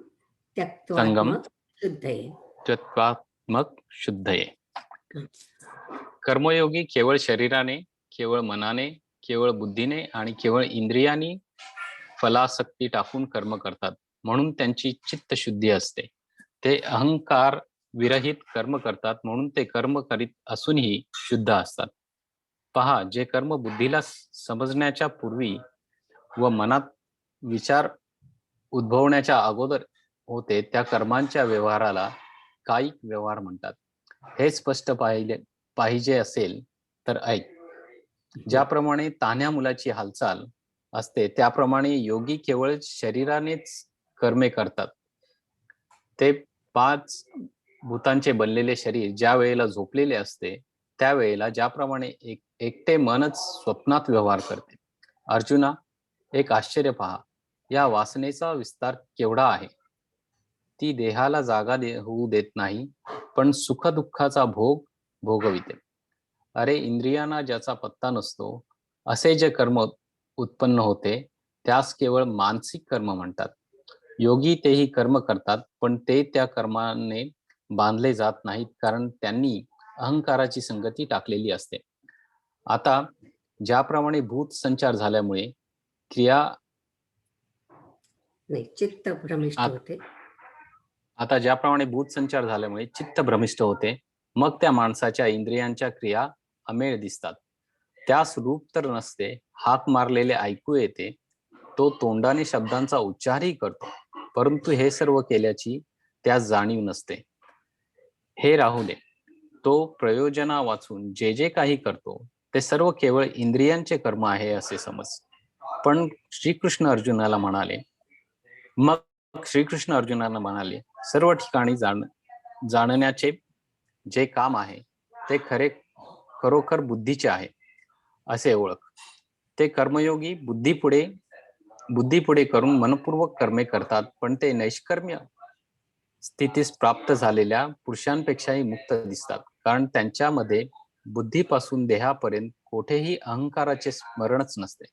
संगम त्यक्त्वात्मक शुद्धये. तत्वात्मक शुद्धये. कर्मयोगी केवळ शरीराने, केवळ मनाने, केवळ बुद्धीने आणि केवळ इंद्रियांनी फलासक्ती टाकून कर्म करतात, म्हणून त्यांची चित्त शुद्धी असते. ते अहंकार विरहित कर्म करतात, म्हणून ते कर्म करीत असूनही शुद्ध असतात. पहा, जे कर्म बुद्धीला समजण्याच्या पूर्वी व मनात विचार उद्भवण्याच्या अगोदर होते, त्या कर्मांच्या व्यवहाराला कायिक व्यवहार म्हणतात. हे स्पष्ट पाहिजे असेल तर ऐक. ज्याप्रमाणे तान्ह्या मुलाची हालचाल असते, त्याप्रमाणे योगी केवळ शरीरानेच कर्मे करतात. ते 5 भूतांचे बनलेले शरीर ज्या वेळेला झोपलेले असते, त्यावेळेला ज्याप्रमाणे एकटे मनच स्वप्नात व्यवहार करते. अर्जुना, एक आश्चर्य पहा. या वासनेचा विस्तार केवढा आहे. ती देहाला जागा होऊ देत नाही, पण सुख दुःखाचा भोग भोगविते. अरे, इंद्रियांना ज्याचा पत्ता नसतो, असे जे कर्म उत्पन्न होते, त्यास केवळ मानसिक कर्म म्हणतात. योगी तेही कर्म करतात, पण ते त्या कर्माने बांधले जात नाहीत, कारण त्यांनी अहंकाराची संगती टाकलेली असते. आता ज्याप्रमाणे भूत संचार झाल्यामुळे क्रिया नाही, चित्त भ्रमिष्ट होते. आता ज्याप्रमाणे भूत संचार झाल्यामुळे चित्त भ्रमिष्ट होते, मग त्या माणसाच्या इंद्रियांच्या क्रिया अमेळ दिसतात. त्यास रूप तर नसते, हाक मारलेले ऐकू येते, तो तोंडाने शब्दांचा उच्चारही करतो, परंतु हे सर्व केल्याची त्यास जाणीव नसते. हे राहू दे. तो प्रयोजना वाचून जे जे काही करतो, ते सर्व केवळ इंद्रियांचे कर्म आहे असे समज. पण श्रीकृष्ण अर्जुनाला म्हणाले, सर्व ठिकाणी जाणण्याचे जे काम आहे, ते खरोखर बुद्धीचे आहे असे ओळख. ते कर्मयोगी बुद्धीपुढे करून मनपूर्वक कर्मे करतात, पण ते नैष्कर्म्य स्थितीस प्राप्त झालेल्या पुरुषांपेक्षाही मुक्त दिसतात, कारण त्यांच्यामध्ये बुद्धीपासून देहापर्यंत कोठेही अहंकाराचे स्मरणच नसते.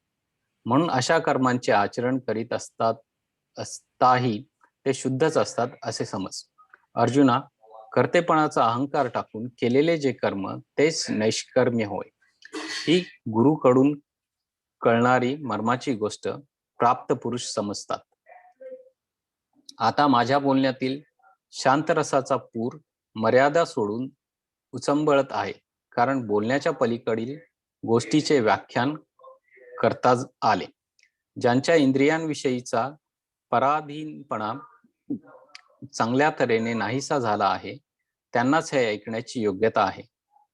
म्हणून अशा कर्मांचे आचरण करीत असताही ते शुद्धच असतात असे समज. अर्जुना, कर्तेपणाचा अहंकार टाकून केलेले जे कर्म, तेच नैष्कर्म्य होय. ही गुरुकडून कळणारी मर्माची गोष्ट प्राप्त पुरुष समजतात. आता माझ्या बोलण्यातील शांतरसाचा पूर मर्यादा सोडून उचंबळत आहे, कारण बोलण्याच्या पलीकडील गोष्टीचे व्याख्यान करता आले. ज्यांच्या इंद्रियांविषयीचा पराधीनपणा चांगल्या तऱ्हेने नाहीसा झाला आहे, त्यांनाच हे ऐकण्याची योग्यता आहे.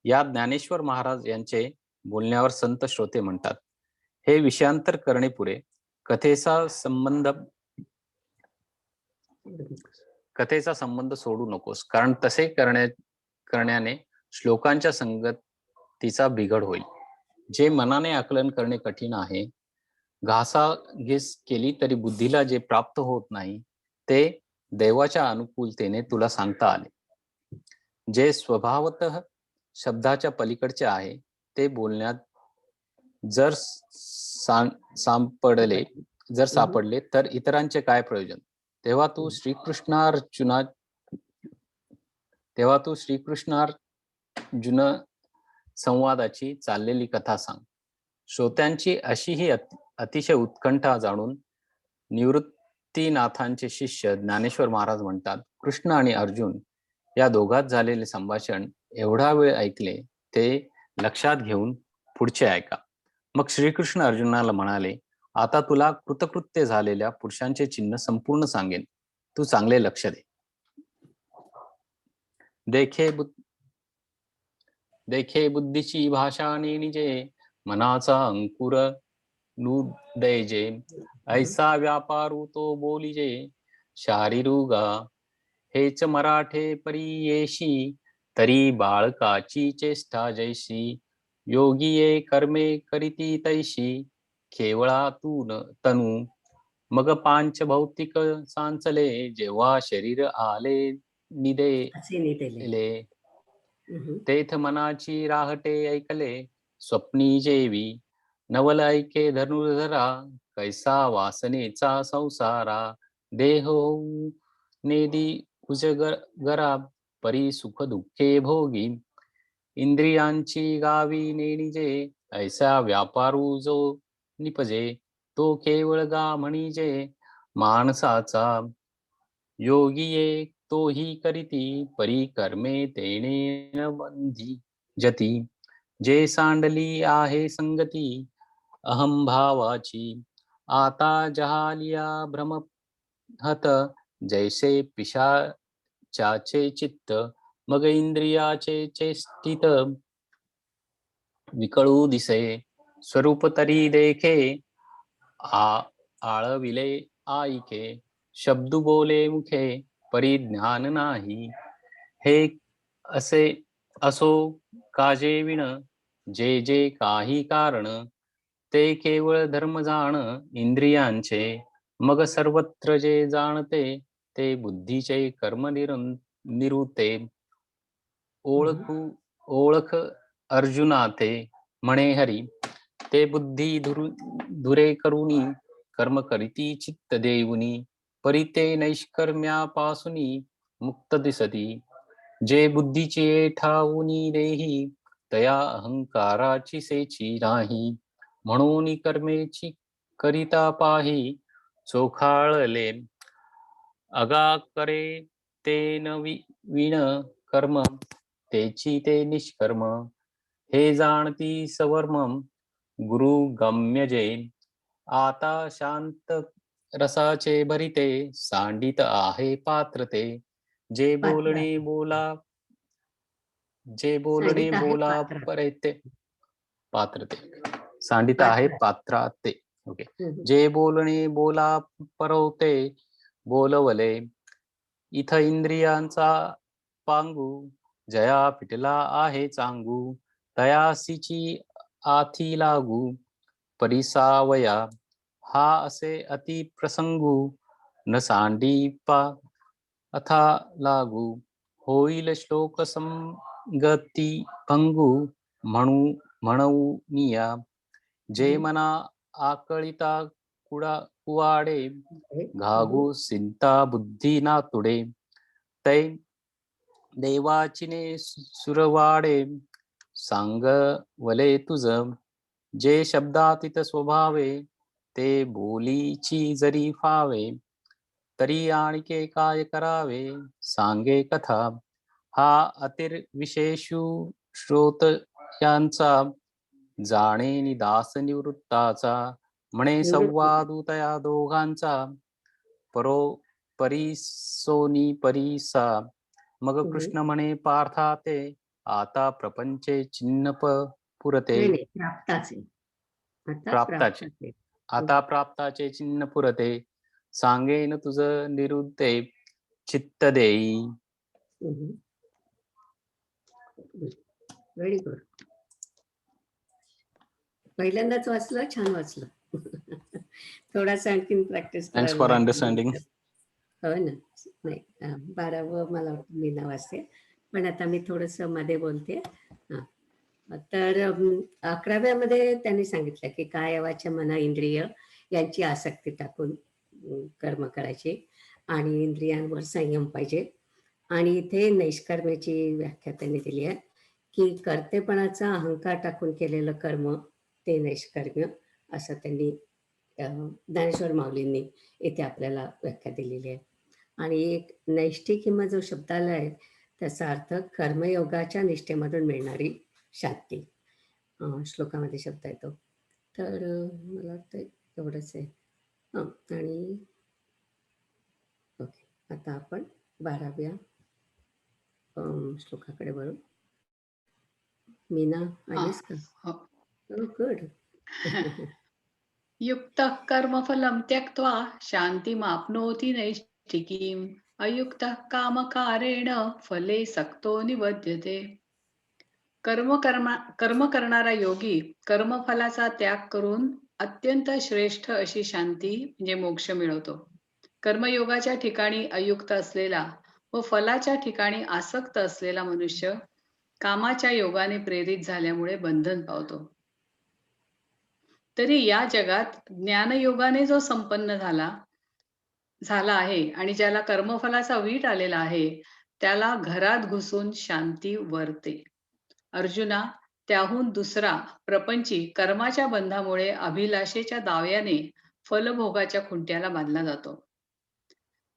या ज्ञानेश्वर महाराज यांचे बोलण्यावर संत श्रोते म्हणतात. हे विषयांतर करणे पुरे. कथेचा संबंध सोडू नकोस, कारण तसे करण्याने श्लोकांच्या संगतीचा बिघड होईल. जे मनाने आकलन करणे कठीण आहे, घासाघीस केली तरी बुद्धीला जे प्राप्त होत नाही, ते देवाच्या अनुकूलतेने तुला सांगता आले. जे स्वभावतः शब्दाच्या पलीकडचे आहे, ते बोलण्यात जर सापडले तर इतरांचे काय प्रयोजन. तेव्हा तू श्रीकृष्णार्जुन संवादाची चाललेली कथा सांग. श्रोत्यांची अशी ही अतिशय उत्कंठा जाणून निवृत्तीनाथांचे शिष्य ज्ञानेश्वर महाराज म्हणतात, कृष्ण आणि अर्जुन या दोघात झालेले संभाषण एवढा वेळ ऐकले, ते लक्षात घेऊन पुढचे ऐका. मग श्रीकृष्ण अर्जुनाला म्हणाले, आता तुला कृतकृत्य झालेल्या पुरुषांचे चिन्ह संपूर्ण सांगेन, तू चांगले लक्ष दे. देखे बुद्धीची भाषा निजे, मनाचा अंकुर नुदैजे, ऐसा व्यापारू तो बोलिजे, शारीरुगा हेच मराठे परियेशी, तरी बाळकाची चेष्टा जैशी, योगिये कर्मे करीती तैशी, केवळा तनू मग पांच भौतिक सांचले, जेव्हा शरीर आले निदेले, तेथ मनाची राहटे ऐकले, स्वप्नी जेवी नवल ऐके धनुर्धरा कैसा वासनेचा संसारा देहो नेदी उजगरा परी सुख दुःखे भोगी इंद्रियांची गावी नेणिजे ऐसा व्यापारू जो निपजे तो केवळ गा म्हणजे माणसाचा योगी एक तोही करीती परी कर्मे तेने न बंधी जती जे सांडली आहे संगती अहम भावाची आता जहालिया भ्रमहत जैसे पिशाचाचे चित्त मग इंद्रियाचे चेष्टित विकळू दिसे स्वरूप तरी देखे आळविले आईके शब्दू बोले मुखे परिज्ञान नाही हे असे असो काजे विण जे जे काही कारण ते केवळ धर्म जाण इंद्रियांचे मग सर्वत्र जे जाणते ते बुद्धीचे कर्म निरुते ओळख अर्जुना ते म्हणे हरी ते बुद्धी दुरे करुनी कर्म करीती चित्त देऊनी परिते नैष्कर्म्यापासूनी मुक्त दिसती जे बुद्धीचे ठाऊनी देही तया अहंकाराची सेची नाही म्हणून कर्मेची करिता पाही चोखाळले अगा करे ते न विण कर्म तेची ते निष्कर्म हे जाणती सवर्मम गुरु गम्यजे आता शांत रसाचे भरिते सांडित आहे पात्रते जे बोलणे बोला परेते पात्रते सांडित आहे पात्राते ओके जे बोलणे बोला परवते बोलवले इथ इंद्रियांचा पांगू जया पिटला आहे चांगू तयासीची आथी लागू परिसावया हा असे अति प्रसंगू न सांडीपा अथा लागू होईल श्लोक संगती भंगू म्हणूनिया जे मना आकळिता कुवाडे घागू सिंता बुद्धी ना तुडे तै देवाचिने सुरवाडे सांगवले तुझ जे शब्दातीत स्वभावे ते बोलीची जरी फावे तरी आणिके काय करावे सांगे कथा हा अतिर्विशेषू श्रोत यांचा जाणे निदास निवृत्ताचा म्हणे संवादू तया दोघांचा परीसोनी परीसा मग कृष्ण म्हणे पार्था ते आता प्रपंचे चिन्ह पुरते प्राप्ताचे आता प्राप्ताचे चिन्ह पुरते सांगेन तुझ निरुद्धे चित्त देई. Very good. पहिल्यांदाच वाचलं, छान वाचलं. थोडासा आणखीन प्रॅक्टिस थँक्स फॉर अंडरस्टँडिंग. हो ना. नाही 12व मला वाटतं मीना वाचते, पण आता मी थोडस मध्ये बोलते. तर 11व्यामध्ये त्यांनी सांगितलं की कायावाच्या मना इंद्रिय यांची आसक्ती टाकून कर्म करायचे आणि इंद्रियांवर संयम पाहिजे. आणि इथे नैष्कर्म्याची व्याख्या त्यांनी दिली आहे की कर्तेपणाचा अहंकार टाकून केलेलं कर्म ते नैष्कर्म्य, असं त्यांनी ज्ञानेश्वर माऊलींनी इथे आपल्याला व्याख्या दिलेली आहे. आणि एक नैष्ठी किंवा जो शब्दाला आहे त्याचा अर्थ कर्मयोगाच्या निष्ठेमधून मिळणारी शांती श्लोकामध्ये शब्द येतो. तर मला वाटतं एवढंच आहे. आणि ओके, आता आपण 12व्या श्लोकाकडे वळू. मीना आलीस का? गुड. युक्तः कर्मफलं त्यक्त्वा शान्तिमाप्नोति नैष्ठिकीम् अयुक्तः कामकारेण फले सक्तो निबध्यते. कर्म करणारा योगी कर्मफलाचा त्याग करून अत्यंत श्रेष्ठ अशी शांती म्हणजे मोक्ष मिळवतो. कर्मयोगाच्या ठिकाणी अयुक्त असलेला व फलाच्या ठिकाणी आसक्त असलेला मनुष्य कामाच्या योगाने प्रेरित झाल्यामुळे बंधन पावतो. तरी या जगात ज्ञानयोगाने जो संपन्न झाला आहे आणि ज्याला कर्मफलाचा वीट आलेला आहे, त्याला घरात घुसून शांती वरते. अर्जुना, त्याहून दुसरा प्रपंची कर्माच्या बंधामुळे अभिलाषेच्या दाव्याने फलभोगाच्या खुंट्याला बांधला जातो.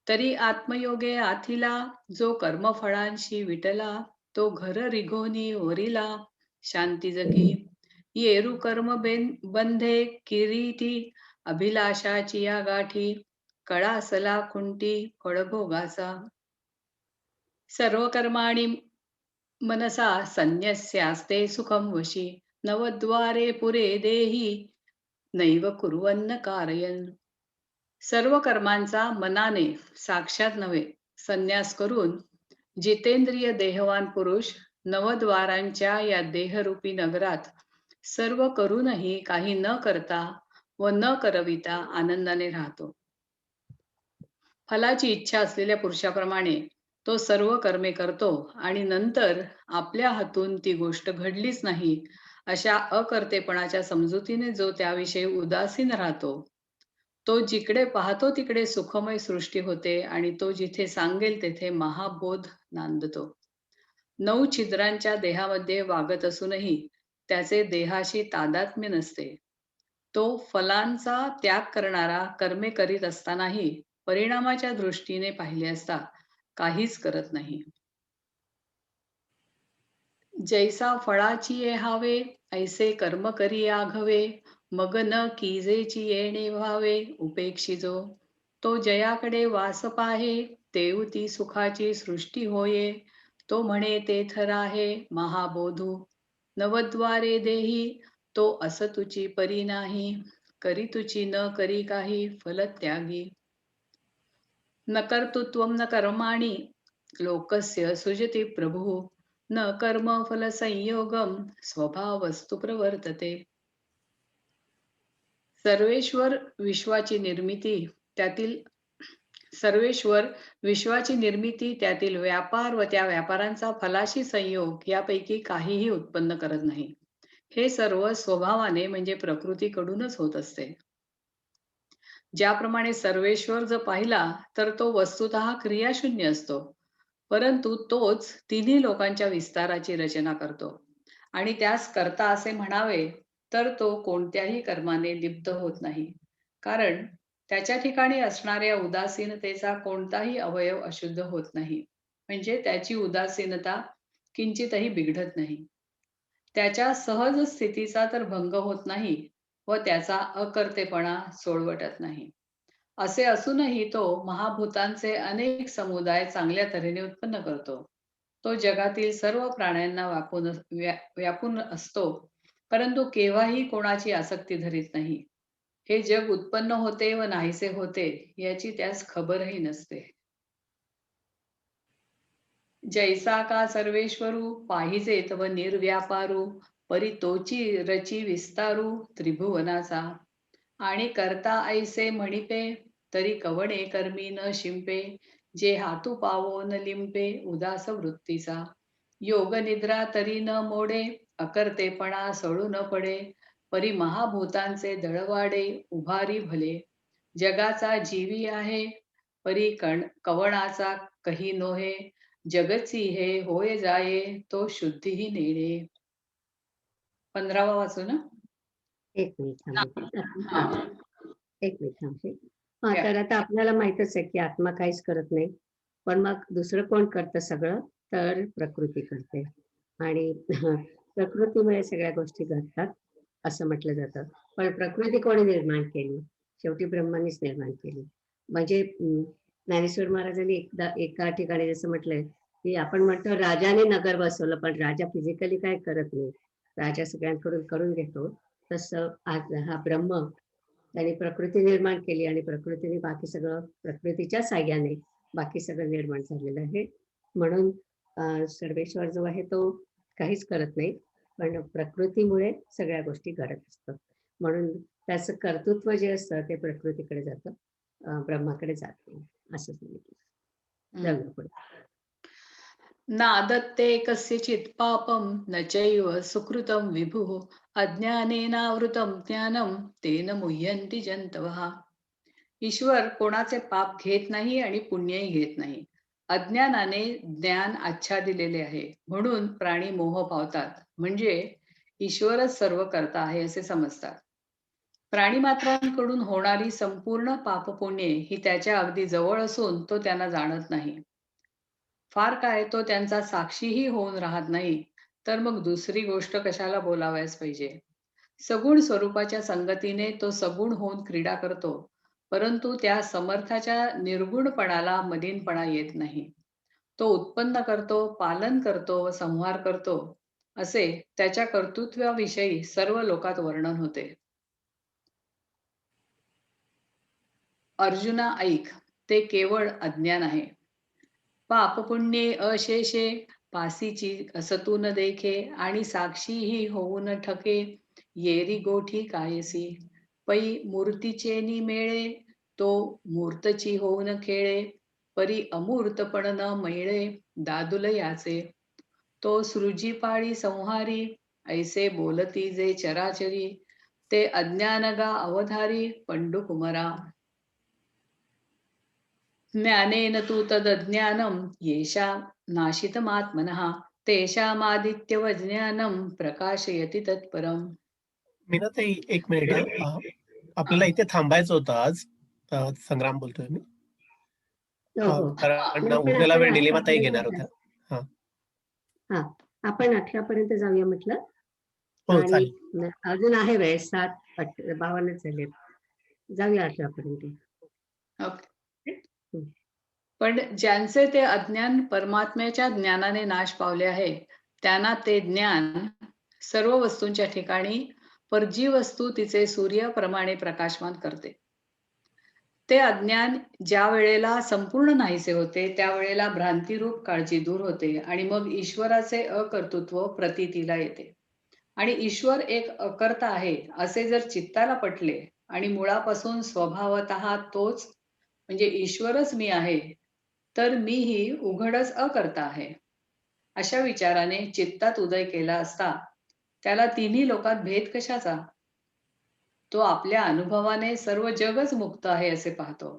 तरी आत्मयोगे आथिला जो कर्मफळांशी विटला, तो घर रिघोनी वरिला शांती जगी. येरू कर्म बंधे किरीटी अभिलाषाची या गाठी, कळासला खुंटी फळभोगाचा. सर्व कर्माणि मनसा संन्यस्यास्ते सुखम वशी, नवद्वारे पुरे देही नैव कुर्वन्न कारयन. सर्व कर्मांचा मनाने साक्षात नव्हे संन्यास करून जितेंद्रिय देहवान पुरुष नवद्वारांच्या या देहरूपी नगरात सर्व करूनही काही न करता व न करविता आनंदाने राहतो. फलाची इच्छा असलेल्या पुरुषाप्रमाणे तो सर्व कर्मे करतो आणि नंतर आपल्या हातून ती गोष्ट घडलीच नाही अशा अकर्तेपणाच्या समजुतीने जो त्याविषयी उदासीन राहतो, तो जिकडे पाहतो तिकडे सुखमय सृष्टी होते आणि तो जिथे सांगेल तेथे महाबोध नांदतो. 9 छिद्रांच्या देहामध्ये वागत असूनही त्याचे देहाशी तादात्म्य नसते. तो फलांचा त्याग करणारा कर्मे करीत असतानाही परिणामाच्या दृष्टीने पाहिले असता काहीच करत नाही. जैसा फळाची ये हावे ऐसे कर्म करी आघवे, मग न कीजेची येणे व्हावे उपेक्षिजो. तो जयाकडे वास पाहे तेवती सुखाची सृष्टी होये, तो म्हणे तेथ राहे महाबोधू. नवद्वारे देही तो असतुची परी नाही, करी तुची न करी काही फलत्यागी. न कर्तृत्वं न कर्माणि लोकस्य सृजति प्रभुः, न कर्म फल संयोगम स्वभावस्तु प्रवर्तते. सर्वेश्वर विश्वाची निर्मिती त्यातील व्यापार व त्या व्यापारांचा फलाशी संयोग यापैकी काहीही उत्पन्न करत नाही. हे सर्व स्वभावाने म्हणजे प्रकृतीकडूनच होत असते. ज्याप्रमाणे सर्वेश्वर जर पाहिला तर तो वस्तुतः क्रियाशून्य असतो, परंतु तोच तिन्ही लोकांच्या विस्ताराची रचना करतो आणि त्यास कर्ता असे म्हणावे तर तो कोणत्याही कर्माने लिप्त होत नाही, कारण त्याच्या ठिकाणी असणाऱ्या उदासीनतेचा कोणताही अवयव अशुद्ध होत नाही, म्हणजे त्याची उदासीनता किंचितही बिघडत नाही. त्याच्या सहज स्थितीचा तर भंग होत नाही व त्याचा अकर्तेपणा सोडवटत नाही. असे असूनही तो महाभूतांचे अनेक समुदाय चांगल्या तऱ्हेने उत्पन्न करतो. तो जगातील सर्व प्राण्यांना व्यापून असतो, परंतु केव्हाही कोणाची आसक्ती धरीत नाही. हे जग उत्पन्न होते व नाहीसे होते याची त्यास खबरही नसते. जैसा का सर्वेश्वरू पाहिजे तव निर्व्यापारू, परी तोची रची विस्तारू त्रिभुवनाचा. आणि करता ऐसे म्हणिपे तरी कवणे कर्मी न शिंपे, जे हातू पावो न लिंपे उदास वृत्तीचा. योग निद्रा तरी न मोडे अकर्तेपणा सळू न पडे, परी महाभूतांचे दळवाडे उभारी भले. जगाचा जीवी आहे परी कवणाचा कही नोहे, जगची हे होय जाये तो शुद्धीही नेणे. 15वा वाचू ना? एक मिनिट थांबते. या. तर आता आपल्याला माहितच आहे की आत्मा काहीच करत नाही, पण मग दुसरं कोण करतं सगळं? तर प्रकृती करते. आणि प्रकृतीमुळे सगळ्या गोष्टी घडतात असं म्हटलं जातं. पण प्रकृती कोणी निर्माण केली? शेवटी ब्रह्मानेच निर्माण केली. म्हणजे ज्ञानेश्वर महाराजांनी एका ठिकाणी जसं म्हटलंय की आपण म्हणतो राजाने नगर बसवलं, पण राजा फिजिकली काय करत नाही, राजा सगळ्यांकडून करून घेतो. तसं आज हा ब्रह्म त्याने प्रकृती निर्माण केली आणि प्रकृतीने बाकी सगळं प्रकृतीच्या साह्याने बाकी सगळं निर्माण झालेलं आहे. म्हणून सर्वेश्वर जो आहे तो काहीच करत नाही, पण प्रकृतीमुळे सगळ्या गोष्टी घडत असतात. म्हणून त्याचं कर्तृत्व जे असतं ते प्रकृतीकडे जातं, ब्रह्माकडे जात नाही असं सांगितलं. नादत्ते कस्यचित् पापं न चैव सुकृतं विभुः अज्ञानेनावृतं ज्ञानं तेन मुह्यन्ति जन्तवः. ईश्वर कोणाचे पाप घेत नाही आणि पुण्यही घेत नाही. अज्ञानाने ज्ञान आच्छादिलेले आहे म्हणून प्राणी मोह पावतात, म्हणजे ईश्वरच सर्व करता आहे असे समजतात. प्राणी मात्रांकडून होणारी संपूर्ण पापपुण्ये ही त्याच्या अगदी जवळ असून तो त्यांना जाणत नाही. फार काय तो त्यांचा साक्षीही होऊन राहत नाही, तर मग दुसरी गोष्ट कशाला बोलावयास पाहिजे. सगुण स्वरूपाच्या संगतीने तो सगुण होऊन क्रीडा करतो, परंतु त्या समर्थाच्या निर्गुणपणाला मलिनपणा येत नाही. तो उत्पन्न करतो, पालन करतो व संहार करतो, असे त्याच्या कर्तृत्वाविषयी सर्व लोकात वर्णन होते. अर्जुना ऐक, ते केवळ अज्ञान आहे. पाप पुण्ये अशेषे पासीची असतून देखे आणि साक्षीही होऊन ठके येरी गोठी कायसी पै मूर्तीचे निमेळे तो मूर्तची होऊन खेळे परी अमूर्तपण न मिळे दादुल याचे तो सृजी पाळी संहारी ऐसे बोलती जे चराचरी ते अज्ञानगा अवधारी पंडू कुमरा. ज्ञानेन तू तदज्ञानं येषा नाशितमात्मनः तेषामादित्यवज्ञानं प्रकाशयति तत्परम्. मीनाताई एक मिनिट आपल्याला इथे थांबायचं होतं आज. संग्राम बोलतोय मी. हो हो कारण नाही, पण उद्याला आपण वेळ निलिमाताई 18 घेणार होत्या. हा आपण 18 पर्यंत जाऊया म्हटलं. हो आणि चालेल. अजून आहे वेळ, 7:52 झाले. जाऊया 18 पर्यंत. ओके. हम्म. पण ज्यांचे ते अज्ञान परमात्म्याच्या ज्ञानाने नाश पावले आहे, त्यांना ते ज्ञान सर्व वस्तूंच्या ठिकाणी पर जी वस्तू तिचे सूर्याप्रमाणे प्रकाशमान करते. ते अज्ञान ज्या वेळेला संपूर्ण नाहीसे होते, त्यावेळेला भ्रांतिरूप काळजी दूर होते आणि मग ईश्वराचे अकर्तृत्व प्रतीतीला येते. आणि ईश्वर एक अकर्ता आहे असे जर चित्ताला पटले आणि मुळापासून स्वभावतः तोच म्हणजे ईश्वरच मी आहे, तर मीही उघडच अकर्ता आहे, अशा विचाराने चित्तात उदय केला असता त्याला तिन्ही लोकात भेद कशाचा. तो आपल्या अनुभवाने सर्व जगच मुक्त आहे असे पाहतो.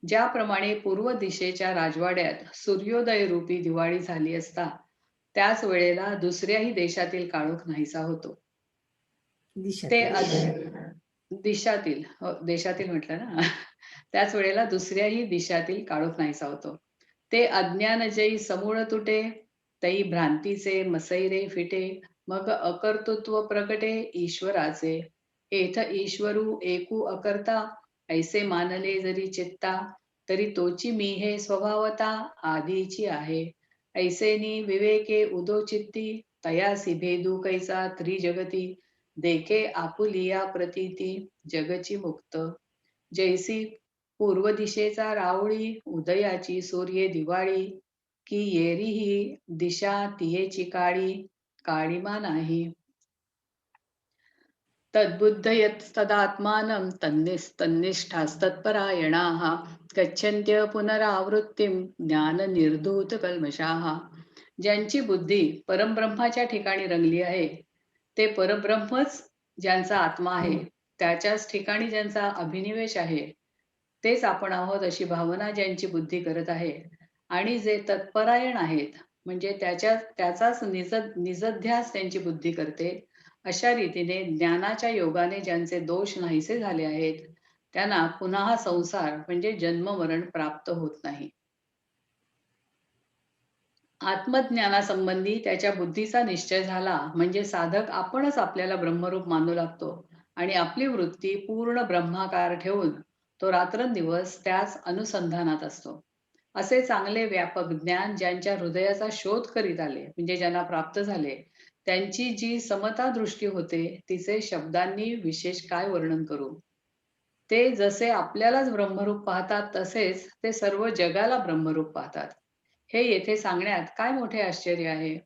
ज्याप्रमाणे पूर्व दिशेच्या राजवाड्यात सूर्योदय रूपी दिवाळी झाली असता त्याच वेळेला दुसऱ्याही देशातील काळोख नाहीसा होतो. ते देशातील म्हटलं ना त्याच वेळेला दुसऱ्याही दिशातील काळोख नाहीसा होतो. ते अज्ञान जै समूळ तुटे तै भ्रांतीचे मसैरे फिटे मग अकर्तृत्व प्रकटे ईश्वराचे एथ ईश्वरू एकू अकर्ता ऐसे मानले जरी चित्ता तरी तोची मी हे स्वभावता आधीची आहे ऐसेनी विवेके उदो चित्ती तयासी भेदू कैसा त्रिजगती देखे आपुलिया प्रतीती जगची मुक्त जैसी पूर्व दिशेचा रावळी उदयाची सूर्य दिवाळी की येरी ही दिशा तिहेची काळी काळीमा नाही तद्बुद्धयत्तदात्मानं तन्निष्ठास्तत्परायणाः गच्छन्त्य पुनरावृत्तीं ज्ञाननिर्धूत कल्मषाः. ज्यांची बुद्धी परमब्रह्माच्या ठिकाणी रंगली आहे, ते परब्रह्मच ज्यांचा आत्मा आहे, त्याच्याच ठिकाणी ज्यांचा अभिनिवेश आहे, तेच आपण आहोत अशी भावना ज्यांची बुद्धी करत आहे आणि जे तत्परायण आहेत म्हणजे त्याचाच निजध्यास त्यांची बुद्धी करते, अशा रीतीने ज्ञानाच्या योगाने ज्यांचे दोष नाहीसे झाले आहेत त्यांना पुन्हा संसार म्हणजे जन्म मरण प्राप्त होत नाही. आत्मज्ञानासंबंधी त्याच्या बुद्धीचा निश्चय झाला म्हणजे साधक आपणच आपल्याला ब्रह्मरूप मानू लागतो आणि आपली वृत्ती पूर्ण ब्रह्माकार ठेवून तो रात्रंदिवस त्याच अनुसंधानात असतो. असे चांगले व्यापक ज्ञान ज्यांच्या हृदयाचा शोध करीत आले म्हणजे ज्यांना प्राप्त झाले, त्यांची जी समता दृष्टी होते तिचे शब्दांनी विशेष काय वर्णन करू. ते जसे आपल्यालाच ब्रह्मरूप पाहतात तसेच ते सर्व जगाला ब्रह्मरूप पाहतात. हे येथे सांगण्यात काय मोठे आश्चर्य आहे.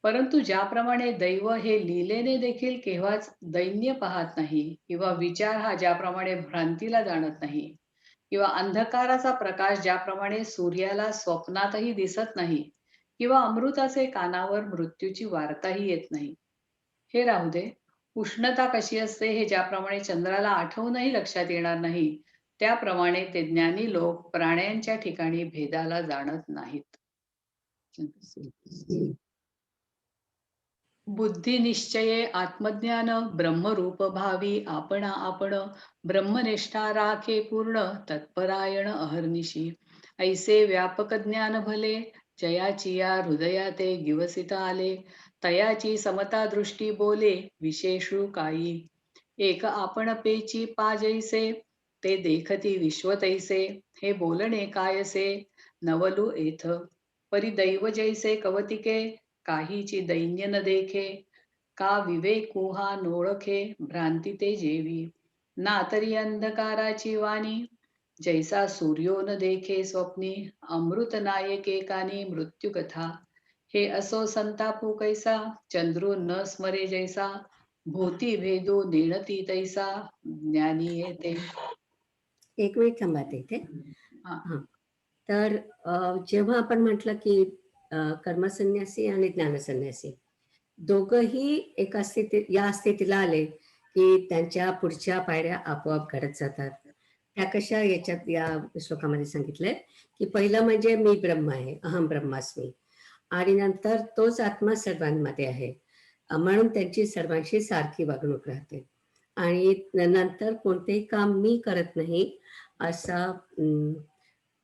परंतु ज्याप्रमाणे दैव हे लीलेने देखील केव्हाच दैन्य पाहत नाही किंवा विचार हा ज्याप्रमाणे भ्रांतीला जाणत नाही किंवा अंधकाराचा प्रकाश ज्याप्रमाणे सूर्याला स्वप्नातही दिसत नाही किंवा अमृताचे कानावर मृत्यूची वार्ताही येत नाही. हे राहू दे. उष्णता कशी असते हे ज्याप्रमाणे चंद्राला आठवूनही लक्षात येणार नाही, त्याप्रमाणे ते ज्ञानी लोक प्राण्यांच्या ठिकाणी भेदाला जाणत नाहीत. बुद्धी निश्चये आत्मज्ञान ब्रह्मरूप भावी आपणा आपण ब्रह्मनिष्ठा राखे पूर्ण तत्परायण अहर्निशी ऐसे व्यापक ज्ञान भले जयाची या हृदयाते दिवसित आले तयाची समता दृष्टी बोले विशेषू काही एक आपण पेची पाजैसे ते देखती विश्व तैसे हे बोलणे कायसे नवलू येथ परी दैव जैसे कवतिके काहीची दैन्य न देखे का विवेकू हा नोळखे भ्रांती ते जेवी ना तरी अंधकाराची वाणी जैसा सूर्यो न देखे स्वप्नी अमृत नायके कानी मृत्यू कथा हे असो संतापू कैसा चंद्रू न स्मरे जैसा भूती भेदो नेणती तैसा ज्ञानी येते. एक मिनिट थांबा इथे. हा. हा. तर जेव्हा आपण म्हटलं की कर्मसन्यासी आणि ज्ञानसन्यासी दोघंही एका स्थितीत या स्थितीला आले की त्यांच्या पुढच्या पायऱ्या आपोआप घडत जातात. त्या कशा याच्यात या श्लोकामध्ये सांगितलंय की पहिलं म्हणजे मी ब्रह्म आहे, अहम ब्रह्मास्मी, आणि नंतर तोच आत्मा सर्वांमध्ये आहे, म्हणून त्यांची सर्वांशी सारखी वागणूक राहते. आणि नंतर कोणतेही काम मी करत नाही असा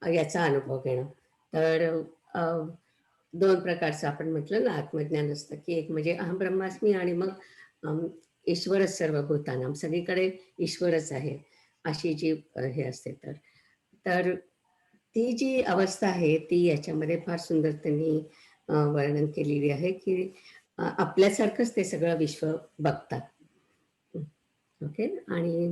याचा अनुभव घेणं. तर दोन प्रकारचं आपण म्हटलं ना आत्मज्ञान असतं की एक म्हणजे अहम ब्रह्मास्मी आणि मग ईश्वरच सर्वभूतानां, सगळीकडे ईश्वरच आहे अशी जी हे असते. तर ती जी अवस्था आहे ती याच्यामध्ये फार सुंदर त्यांनी वर्णन केलेली आहे की आपल्यासारखंच ते सगळं विश्व बघतात. ओके. आणि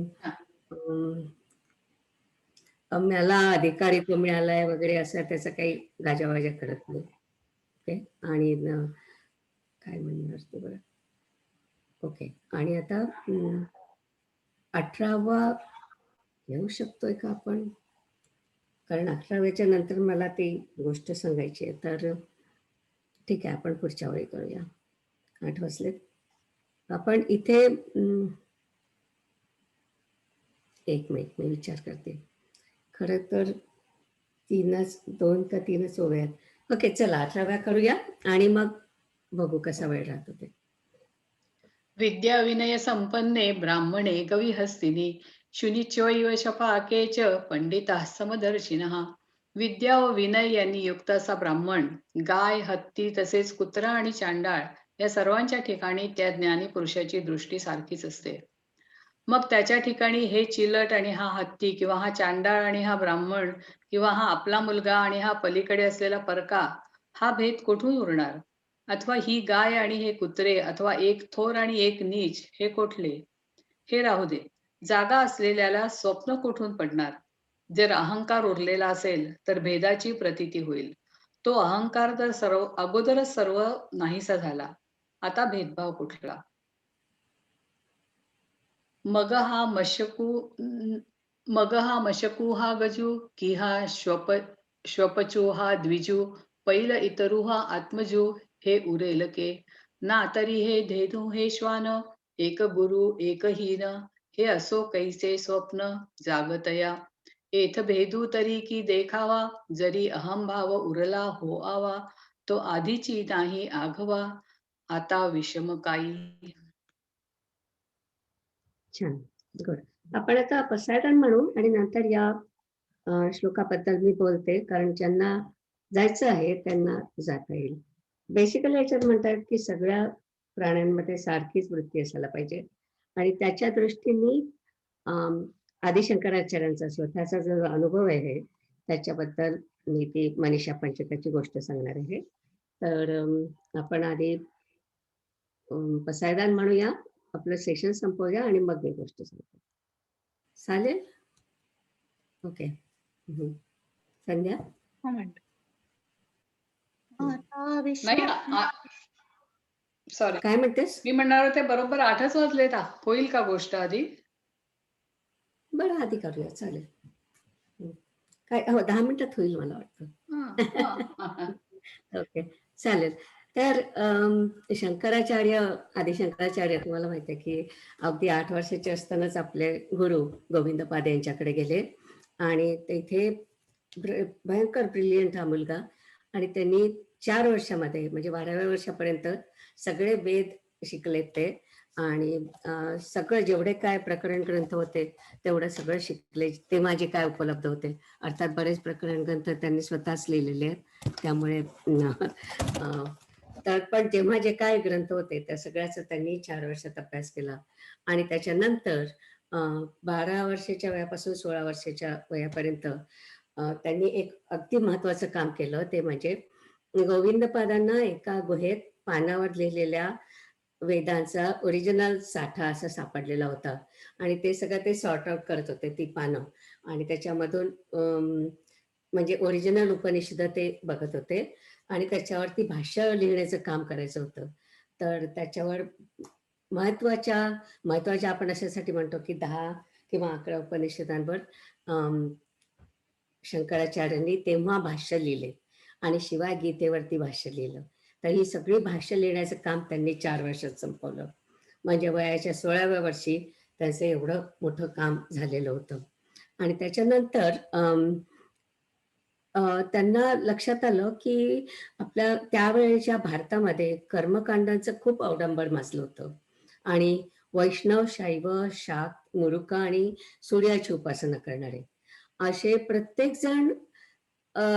मला अधिकारित्व मिळालंय वगैरे असं त्याचं काही गाजावाजा करत नाही. ओके. आणि काय म्हणणार ते बरं. ओके. आणि आता 18वा घेऊ शकतोय का आपण, कारण 18व्याच्या नंतर मला ती गोष्ट सांगायची आहे. तर ठीक आहे, आपण पुढच्या वेळी करूया. 8 वाजलेत. आपण इथे एक मिनिट मी विचार करते. खरं तर 2 का 3च ओव्या आहेत. ओके, चला 18व्या करूया आणि मग बघू कसा वेळ राहतो ते. विद्या विनय संपन्ने ब्राह्मणे कवी हस्तिनी शुनिच्वैव शपाके च पंडिताः समदर्शिनः. विद्या व विनय यांनी युक्त असा ब्राह्मण गाय, हत्ती तसेच कुत्रा आणि चांडाळ या सर्वांच्या ठिकाणी त्या ज्ञानी पुरुषाची दृष्टी सारखीच असते. मग त्याच्या ठिकाणी हे चिलट आणि हा हत्ती किंवा हा चांडाळ आणि हा ब्राह्मण किंवा हा आपला मुलगा आणि हा पलीकडे असलेला परका हा भेद कुठून उरणार? अथवा ही गाय आणि हे कुत्रे अथवा एक थोर आणि एक नीच हे कोठले? हे राहू दे. जागा असलेल्याला स्वप्न कुठून पडणार? जर अहंकार उरलेला असेल तर भेदाची प्रतीती होईल. तो अहंकार तर अगोदरच सर्व नाहीसा झाला. आता भेदभाव कुठला? मग हा मशकू हा गजू की हा श्वपचू हा द्विजू पैल इतरू हा आत्मजू हे उरेल के ना तरी हे धेनू हे श्वान एक गुरु एक हीन हे असो कैसे स्वप्न जागतया एथ भेदू तरी की देखावा जरी अहंभाव उरला हो आवा तो आधीची नाही आघवा आता विषम काही. छान, गुड. आपण आता पसायदान म्हणू आणि नंतर या श्लोकाबद्दल मी बोलते, कारण ज्यांना जायचं आहे त्यांना जाता येईल. बेसिकली याच्यात म्हणतात की सगळ्या प्राण्यांमध्ये सारखीच वृत्ती असायला पाहिजे आणि त्याच्या दृष्टीने आदिशंकराचार्यांचा स्वतःचा जो अनुभव आहे त्याच्याबद्दल मी ती मनीषा पंचकाची गोष्ट सांगणार आहे. तर आपण आधी पसायदान म्हणूया, आपलं सेशन संपवूया आणि मग मी गोष्ट सांगते. चालेल? ओके. संध्या? नाही सॉरी, काय म्हणतेस? मी म्हणणार होते बरोबर 8च वाजलेत. होईल का गोष्ट आधी? बरं, आधी करूया, चालेल. काय 10 मिनिटात होईल मला वाटतं. ओके, चालेल. तर शंकराचार्य, आदिशंकराचार्य तुम्हाला माहिती आहे की अगदी 8 वर्षाचे असतानाच आपले गुरु गोविंदपाद यांच्याकडे गेले आणि तेथे भयंकर ब्रिलियंट हा मुलगा, आणि त्यांनी 4 वर्षामध्ये म्हणजे 12व्या वर्षापर्यंत सगळे वेद शिकलेत ते, आणि सगळं जेवढे काय प्रकरण ग्रंथ होते तेवढं सगळं शिकले, तेव्हा जे काय उपलब्ध होते. अर्थात बरेच प्रकरण ग्रंथ त्यांनी स्वतःच लिहिलेले आहेत, त्यामुळे तर पण जेव्हा जे काय ग्रंथ होते त्या सगळ्याचा त्यांनी 4 वर्षात अभ्यास केला. आणि त्याच्यानंतर 12 वर्षाच्या वयापासून 16 वर्षाच्या वयापर्यंत त्यांनी एक अगदी महत्वाचं काम केलं. ते म्हणजे गोविंदपादांना एका गुहेत पानावर लिहिलेल्या वेदांचा ओरिजिनल साठा असा सापडलेला होता, आणि ते सगळं ते सॉर्ट आउट करत होते, ती पानं, आणि त्याच्यामधून म्हणजे ओरिजिनल उपनिषद ते बघत होते, आणि त्याच्यावरती भाष्य लिहिण्याचं काम करायचं होतं. तर त्याच्यावर महत्वाच्या आपण अशासाठी म्हणतो की 10 किंवा 11 उपनिषदांवर शंकराचार्यांनी तेव्हा भाष्य लिहिले, आणि शिवाय गीतेवरती भाष्य लिहिलं. तर ही सगळी भाष्य लिहिण्याचं काम त्यांनी 4 वर्षात संपवलं. म्हणजे वयाच्या 16व्या वर्षी त्यांचं एवढं मोठं काम झालेलं होतं. आणि त्याच्यानंतर त्यांना लक्षात आलं की आपल्या त्यावेळेच्या भारतामध्ये कर्मकांडांचं खूप अवडंबर माजलं होतं, आणि वैष्णव, शैव, शाक्त, मुरुका आणि सूर्याची उपासना करणारे असे प्रत्येक जण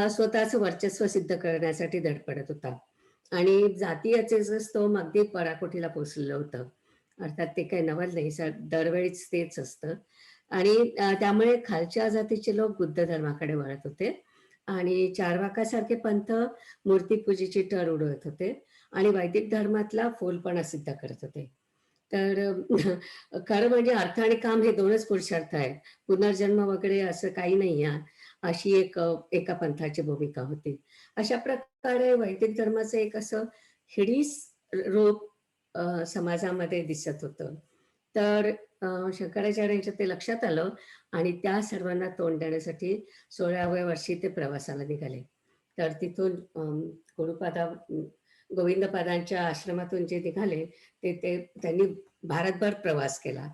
स्वतःचं वर्चस्व सिद्ध करण्यासाठी धडपडत होता, आणि जातीयाचे स्तोम अगदी पराकोटीला पोचलेलं होतं. अर्थात ते काही नवल नाही, दरवेळीच तेच असतं. आणि त्यामुळे खालच्या जातीचे लोक बुद्ध धर्माकडे वळत होते, आणि चारवाकासारखे पंथ मूर्तीपूजेची टर उडवत होते, आणि वैदिक धर्मातला फोलपणा सिद्ध करत होते. तर खरं म्हणजे अर्थ आणि काम हे दोनच पुरुषार्थ आहेत, पुनर्जन्म वगैरे असं काही नाही आहे, अशी एका पंथाची भूमिका होती. अशा प्रकारे वैदिक धर्माचं एक असं हिडीस रूप समाजामध्ये दिसत होतं. तर शंकराचार्यांच्या ते लक्षात आलं, आणि त्या सर्वांना तोंड देण्यासाठी 16व्या वर्षी ते प्रवासाला निघाले. तर तिथून गोविंदपादांच्या आश्रमातून जे निघाले ते त्यांनी भारतभर प्रवास केला,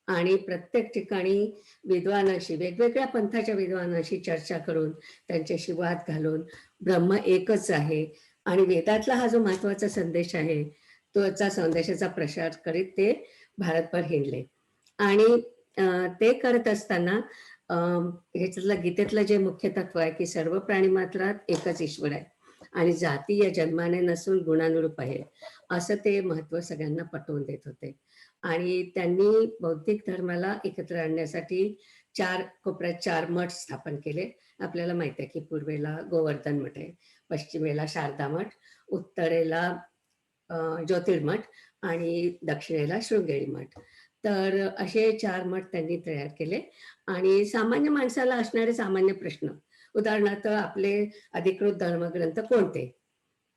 आणि प्रत्येक ठिकाणी विद्वानांशी, वेगवेगळ्या पंथाच्या विद्वानांशी चर्चा करून, त्यांच्याशी वाद घालून ब्रह्म एकच आहे आणि वेदातला हा जो महत्वाचा संदेश आहे तोचा संदेशाचा प्रसार करीत ते भारतभर हिंडले. आणि ते करत असताना ह्याच्यातलं गीतेतलं जे मुख्य तत्व आहे की सर्व प्राणी मात्रात एकच ईश्वर आहे, आणि जाती या जन्माने नसून गुणानुरूप आहे, असं ते महत्व सगळ्यांना पटवून देत होते. आणि त्यांनी बौद्धिक धर्माला एकत्र आणण्यासाठी 4 कोपऱ्यात 4 मठ स्थापन केले. आपल्याला माहिती आहे की पूर्वेला गोवर्धन मठ आहे, पश्चिमेला शारदा मठ, उत्तरेला ज्योतिर्मठ, आणि दक्षिणेला शृंगेरी मठ. तर असे 4 मठ त्यांनी तयार केले, आणि सामान्य माणसाला असणारे सामान्य प्रश्न, उदाहरणार्थ आपले अधिकृत धर्मग्रंथ कोणते,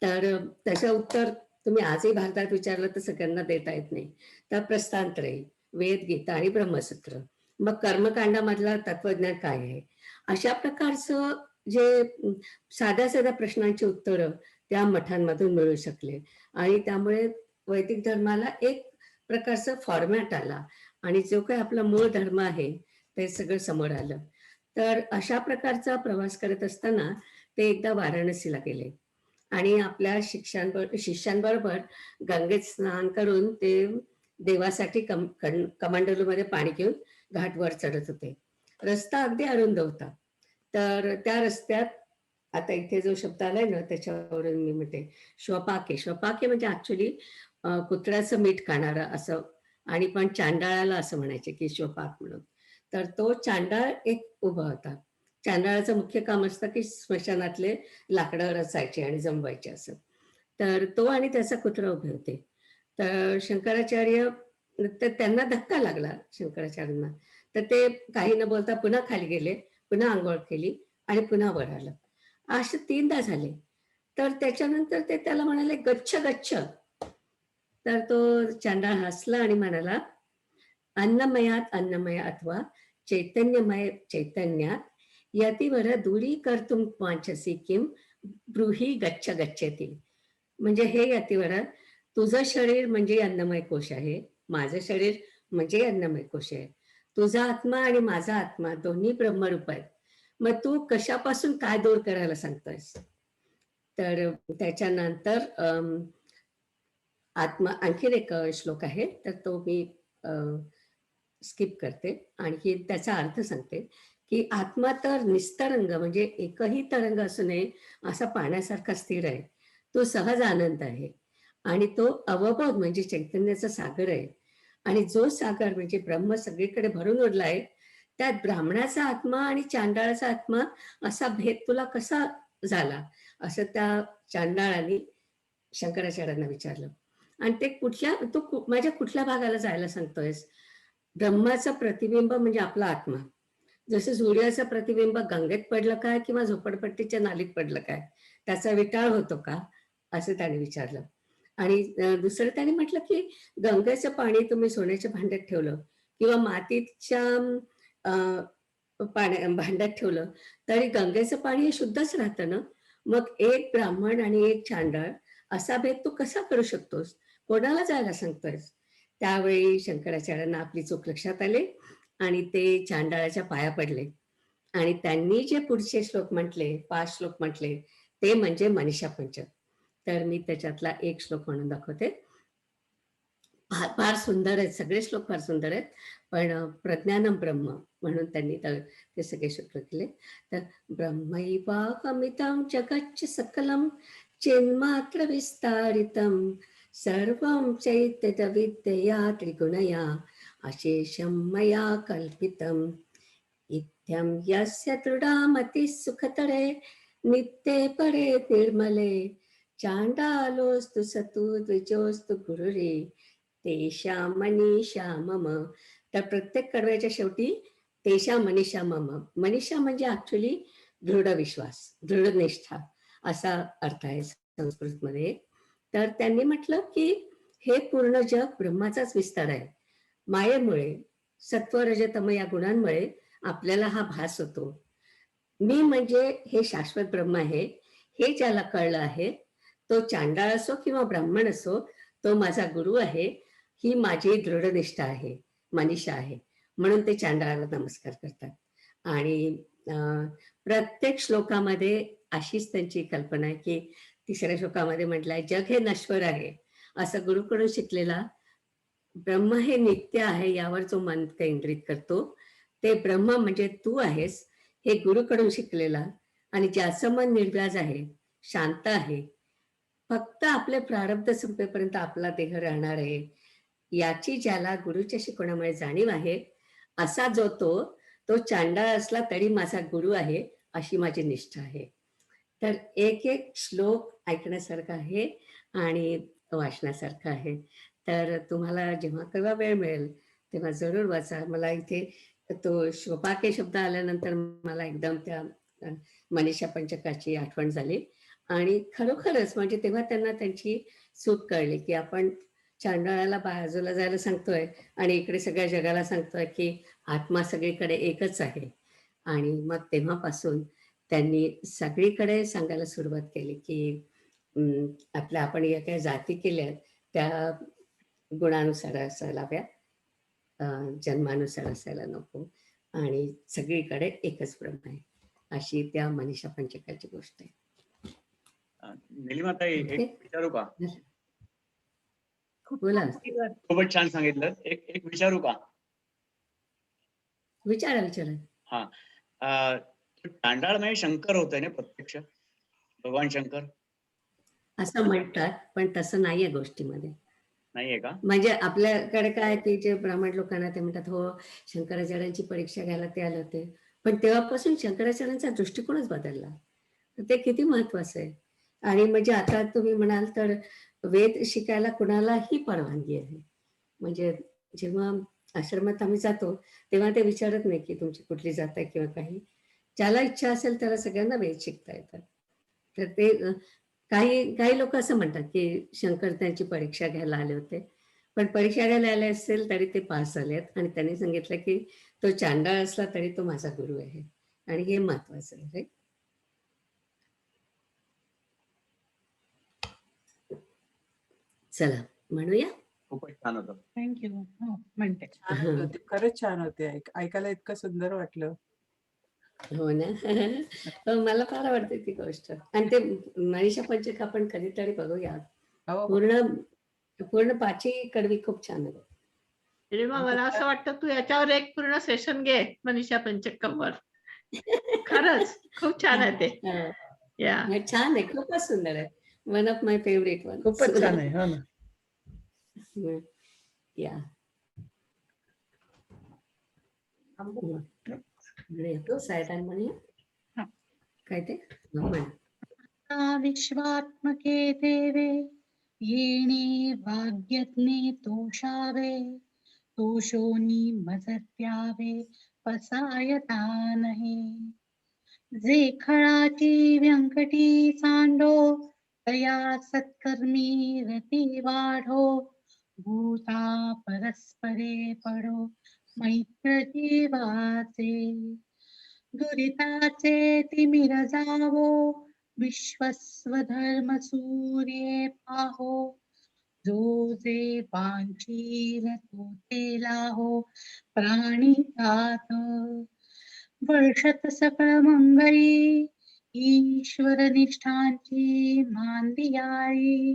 तर त्याचं उत्तर तुम्ही आजही भारतात विचारलं तर सगळ्यांना देता येत नाही. तर प्रस्थानत्रयी, वेद, गीता आणि ब्रह्मसूत्र. मग कर्मकांडामधला तत्वज्ञान काय आहे, अशा प्रकारचं जे साध्या साध्या प्रश्नांची उत्तरं त्या मठांमधून मिळू शकले, आणि त्यामुळे वैदिक धर्माला एक प्रकारचं फॉर्मॅट आला, आणि जो काही आपला मूळ धर्म आहे ते सगळं समोर आलं. तर अशा प्रकारचा प्रवास करत असताना ते एकदा वाराणसीला गेले, आणि आपल्या शिष्यांबरोबर गंगेत स्नान करून ते देवासाठी कमंडलूमध्ये पाणी घेऊन घाटवर चढत होते. रस्ता अगदी अरुंद होता. तर त्या रस्त्यात, आता इथे जो शब्द आलाय ना त्याच्यावरून मी म्हणते, श्वपाके म्हणजे ऍक्च्युली कुत्र्याचं मीठ खाणारं असं, आणि पण चांडाळाला असं म्हणायचे की श्वपाक म्हणून. तर तो चांडाळ एक उभा होता. चांडाळाचं मुख्य काम असतं की स्मशानातले लाकडं रचायचे आणि जमवायचे असं. तर तो आणि त्याचा कुत्रा उभे होते. तर शंकराचार्य, तर त्यांना धक्का लागला शंकराचार्यांना, तर ते काही न बोलता पुन्हा खाली गेले, पुन्हा आंघोळ केली, आणि पुन्हा वर आलं. असे 3दा झाले. तर त्याच्यानंतर ते त्याला म्हणाले, गच्छ गच्छ. तर तो चांडाळ हसला आणि म्हणाला, अन्नमयात अन्नमय अथवा चैतन्यमय चैतन्यात यतीवर दूरी कर्तुम वांछसी किम ब्रूहि गच्छ गच्छति. म्हणजे हे यतिवरा, तुझं शरीर म्हणजे अन्नमय कोश आहे, माझं शरीर म्हणजे अन्नमय कोश आहे. तुझा आत्मा आणि माझा आत्मा दोन्ही ब्रह्मरूप आहेत. मग तू कशापासून काय दूर करायला सांगतोयस? तर त्याच्यानंतर आत्मा आणखीन एक श्लोक आहे, तर तो मी स्किप करते आणि त्याचा अर्थ सांगते की आत्मा तर निस्तरंग म्हणजे एकही तरंग असू नये असा पाण्यासारखा स्थिर आहे. तो सहज आनंद आहे आणि तो अवबोध म्हणजे चैतन्याचा सागर आहे. आणि जो सागर म्हणजे ब्रह्म सगळीकडे भरून उरला आहे, त्यात ब्राह्मणाचा आत्मा आणि चांडाळाचा आत्मा असा भेद तुला कसा झाला, असं त्या चांडाळाने शंकराचार्यांना विचारलं. आणि ते माझ्या कुठल्या भागाला जायला सांगतोयस? ब्रह्माचं प्रतिबिंब म्हणजे आपला आत्मा. जसं सूर्याचं प्रतिबिंब गंगेत पडलं काय किंवा झोपडपट्टीच्या नालीत पडलं काय, त्याचा विटाळ होतो का, असं त्याने विचारलं. आणि दुसरं त्याने म्हटलं की गंगेचं पाणी तुम्ही सोन्याच्या भांड्यात ठेवलं किंवा मातीच्या भांड्यात ठेवलं तरी गंगेचं पाणी हे शुद्धच राहतं ना. मग एक ब्राह्मण आणि एक चांडाळ असा भेद तू कसा करू शकतोस? कोणाला जायला सांगतोयस? त्यावेळी शंकराचार्यांना आपली चूक लक्षात आली आणि ते चांडाळाच्या पाया पडले. आणि त्यांनी जे पुढचे श्लोक म्हटले, 5 श्लोक म्हटले, ते म्हणजे मनीषा पंचक. तर मी त्याच्यातला एक श्लोक म्हणून दाखवते. फार सुंदर आहेत, सगळे श्लोक फार सुंदर आहेत, पण प्रज्ञानम ब्रह्म म्हणून त्यांनी ते सगळे श्लोक केले. तर ब्रह्मैवाहमितं जगच्च सकलं चिन्मात्र विस्तारितं सर्वं चैतन्यविद्यया त्रिगुणया अशेषं मया कल्पितम् इत्थं यस्य दृढामतिः सुखतरे नित्ये परे निर्मले चांडालोस्तु सतु द्विजोस्तु गुरुरे तेषां मनीषा मम. तर प्रत्येक कडव्याच्या शेवटी तेषां मनीषा मम. मनीषा म्हणजे ऍक्च्युली दृढ विश्वास, दृढ निष्ठा असा अर्थ आहे संस्कृतमध्ये. तर त्यांनी म्हटलं की हे पूर्ण जग ब्रह्माचाच विस्तार आहे. मायेमुळे सत्व रज तम या गुणांमुळे आपल्याला हा भास होतो. मी म्हणजे हे शाश्वत ब्रह्म आहे हे ज्याला कळलं आहे, तो चांडाळ असो किंवा ब्राह्मण असो, तो माझा गुरु आहे, ही माझी दृढनिष्ठा आहे, मनीषा आहे. म्हणून ते चांडाळाला नमस्कार करतात. आणि प्रत्येक श्लोकामध्ये अशीच त्यांची कल्पना आहे की 3ऱ्या श्लोकामध्ये म्हटलंय जग हे नश्वर आहे, असं गुरुकडून शिकलेला ब्रह्म हे नित्य आहे यावर जो मन केंद्रित करतो, ते ब्रह्म म्हणजे तू आहेस हे गुरुकडून शिकलेला आणि ज्याचं मन निर्व्याज आहे, शांत आहे, फक्त आपले प्रारब्ध संपेपर्यंत आपला देह राहणार आहे याची ज्याला गुरुच्या शिकवण्यामुळे जाणीव आहे, असा जो तो चांडाळ असला तरी माझा गुरु आहे अशी माझी निष्ठा आहे. तर एक एक श्लोक ऐकण्यासारखा आहे आणि वाचण्यासारखं आहे. तर तुम्हाला जेव्हा केव्हा वेळ मिळेल तेव्हा जरूर वाचा. मला इथे तो शोभाके शब्द आल्यानंतर मला एकदम त्या मनीषा पंचकाची आठवण झाली आणि खरोखरच म्हणजे तेव्हा त्यांना त्यांची चूक कळली की आपण चांडाळाला बाजूला जायला सांगतोय आणि इकडे सगळ्या जगाला सांगतोय की आत्मा सगळीकडे एकच आहे. आणि मग तेव्हापासून त्यांनी सगळीकडे सांगायला सुरुवात केली की आपण या काही जाती केल्या त्या गुणानुसार असायला हव्या, जन्मानुसार असायला नको आणि सगळीकडे एकच ब्रह्म आहे, अशी त्या मनीषा पंचकाची गोष्ट आहे. निलिमाताई एक विचारू का? बोला. खूपच छान सांगितलं. एक विचारू का? विचारा. हा, चांडाळ म्हणजे शंकर होते ना प्रत्यक्ष, भगवान शंकर असं म्हणतात, पण तसं नाहीये गोष्टीमध्ये. नाहीये का? म्हणजे आपल्याकडे काय की जे ब्राह्मण लोकांना ते म्हणतात हो शंकराचार्यांची परीक्षा घ्यायला ते आले होते, पण तेव्हापासून शंकराचार्यांचा दृष्टिकोनच बदलला. ते किती महत्वाचं आहे. आणि म्हणजे आता तुम्ही म्हणाल तर वेद शिकायला कुणालाही परवानगी आहे. म्हणजे जेव्हा आश्रमात आम्ही जातो तेव्हा ते विचारत नाही की तुमची कुठली जात आहे किंवा काही. ज्याला इच्छा असेल त्याला सगळ्यांना वेद शिकता येतात. तर ते काही लोक असं म्हणतात की शंकर त्यांची परीक्षा घ्यायला आले होते, पण परीक्षा घ्यायला आले असेल तरी ते पास झालेत आणि त्यांनी सांगितलं की तो चांडाळ असला तरी तो माझा गुरु आहे आणि हे महत्वाचं आहे. चला म्हणूया. खूपच छान होतं. थँक्यू. हो म्हणते. छान होतं ते, खरंच छान होते. ऐकायला इतकं सुंदर वाटलं. हो ना. हो, मला फार आवडते ती गोष्ट. आणि ते मनीषा पंचक आपण कधीतरी बघूया. हो हो. पूर्ण पाची कडवी खूप छान आहे. रिमा, मला असं वाटतं तू याच्यावर एक पूर्ण सेशन घे मनीषा पंचक्कमवर. खरंच खूप छान आहे ते. हो. या नाही, छान आहे, खूपच सुंदर आहे. One of my favourite one. खूपच छान आहे. हो ना. या सायदान म्हणूया. हा. काय ते म्हण. विश्वात्मके देवे येणे वाग्यज्ञे तोषावे तोषोनी मजत्यावे पसायता नहे. जे खळाची व्यंकटी सांडो तया सत्कर्मी रती वाढो. भूता परस्परे पडो मैत्र जीवाचे. दुरिताचे तिमिर जावो विश्वस्वधर्म सूर्ये पाहो. जो जे वांछील तो ते लाहो प्राणितात. वर्षत सकळ मंगळी ईश्वर निष्ठांची मांदियाळी.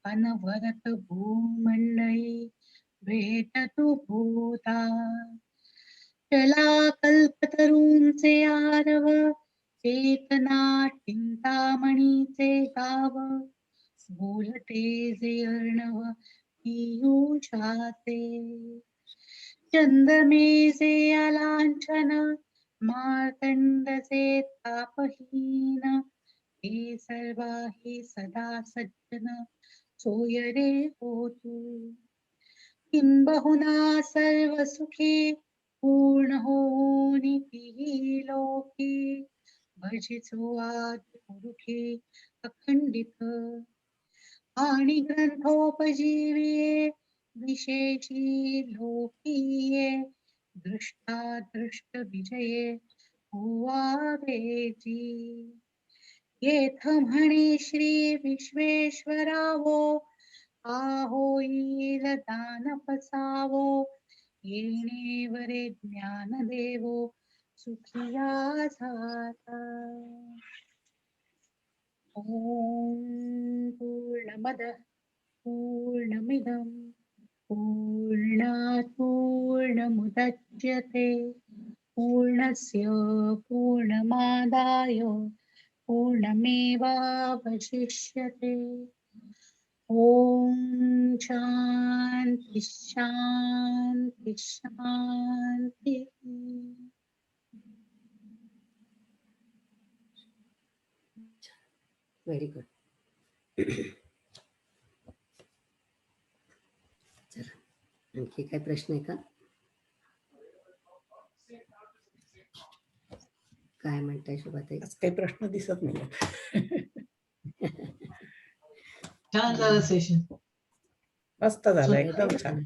अनवरत भूमंडळी भेटतु भूता. चला कल्पतरूंचे आरव चेतना चिंतामणीचे गाव. बोलते जे अर्णव पियुषाचे. चंद्रमेजे अलांछन मार्तंडचे तापहीन. हे सर्वाही सदा सज्जन सोय रे होतु. किंबहुना सर्व सुखी पूर्ण होनी तिही लोकी. भजितो आदि पुरुषी अखंडित. आणि ग्रंथोपजीविये विशेषी लोकीये. दृष्टा विजये हुवावेची. येथ म्हणे श्री विश्वेश्वरावो होईल दान पसावो. येणे वरे ज्ञान देवो सुखिया झाता. ओम पूर्णमद पूर्णमिदं पूर्णात् पूर्णमुदच्यते. पूर्णस्य पूर्णमादाय पूर्णमेवावशिष्यते. ओम शांती शांती शांती. Very good. चला आणखी काय प्रश्न आहे का? काय म्हणताय शोभाताई? आज काही प्रश्न दिसत नाही. छान झालं सेशन. मस्त झालं, एकदम छान.